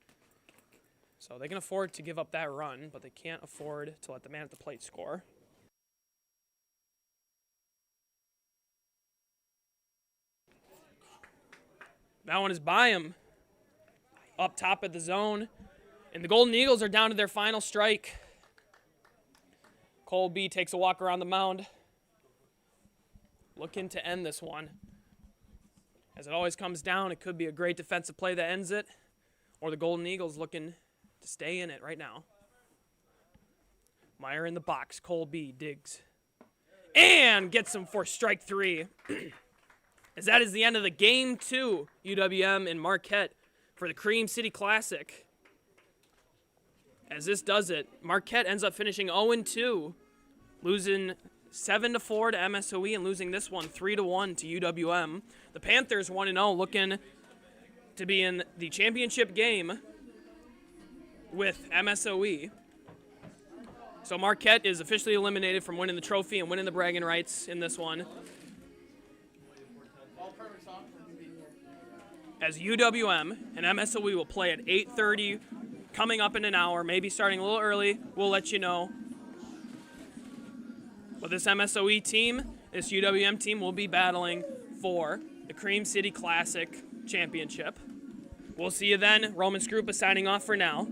So they can afford to give up that run, but they can't afford to let the man at the plate score. That one is by him. Up top of the zone. And the Golden Eagles are down to their final strike. Cole B takes a walk around the mound. Looking to end this one. As it always comes down, it could be a great defensive play that ends it. Or the Golden Eagles looking to stay in it right now. Meyer in the box. Cole B digs. And gets him for strike 3. As that is the end of the Game 2, UWM and Marquette for the Cream City Classic. As this does it, Marquette ends up finishing 0-2, losing 7-4 to MSOE and losing this one 3-1 to UWM. The Panthers 1-0, looking to be in the championship game with MSOE. So Marquette is officially eliminated from winning the trophy and winning the bragging rights in this one. As UWM and MSOE will play at 8:30, coming up in an hour, maybe starting a little early. We'll let you know. But this MSOE team, this UWM team, will be battling for the Cream City Classic Championship. We'll see you then. Roman Skrupa signing off for now.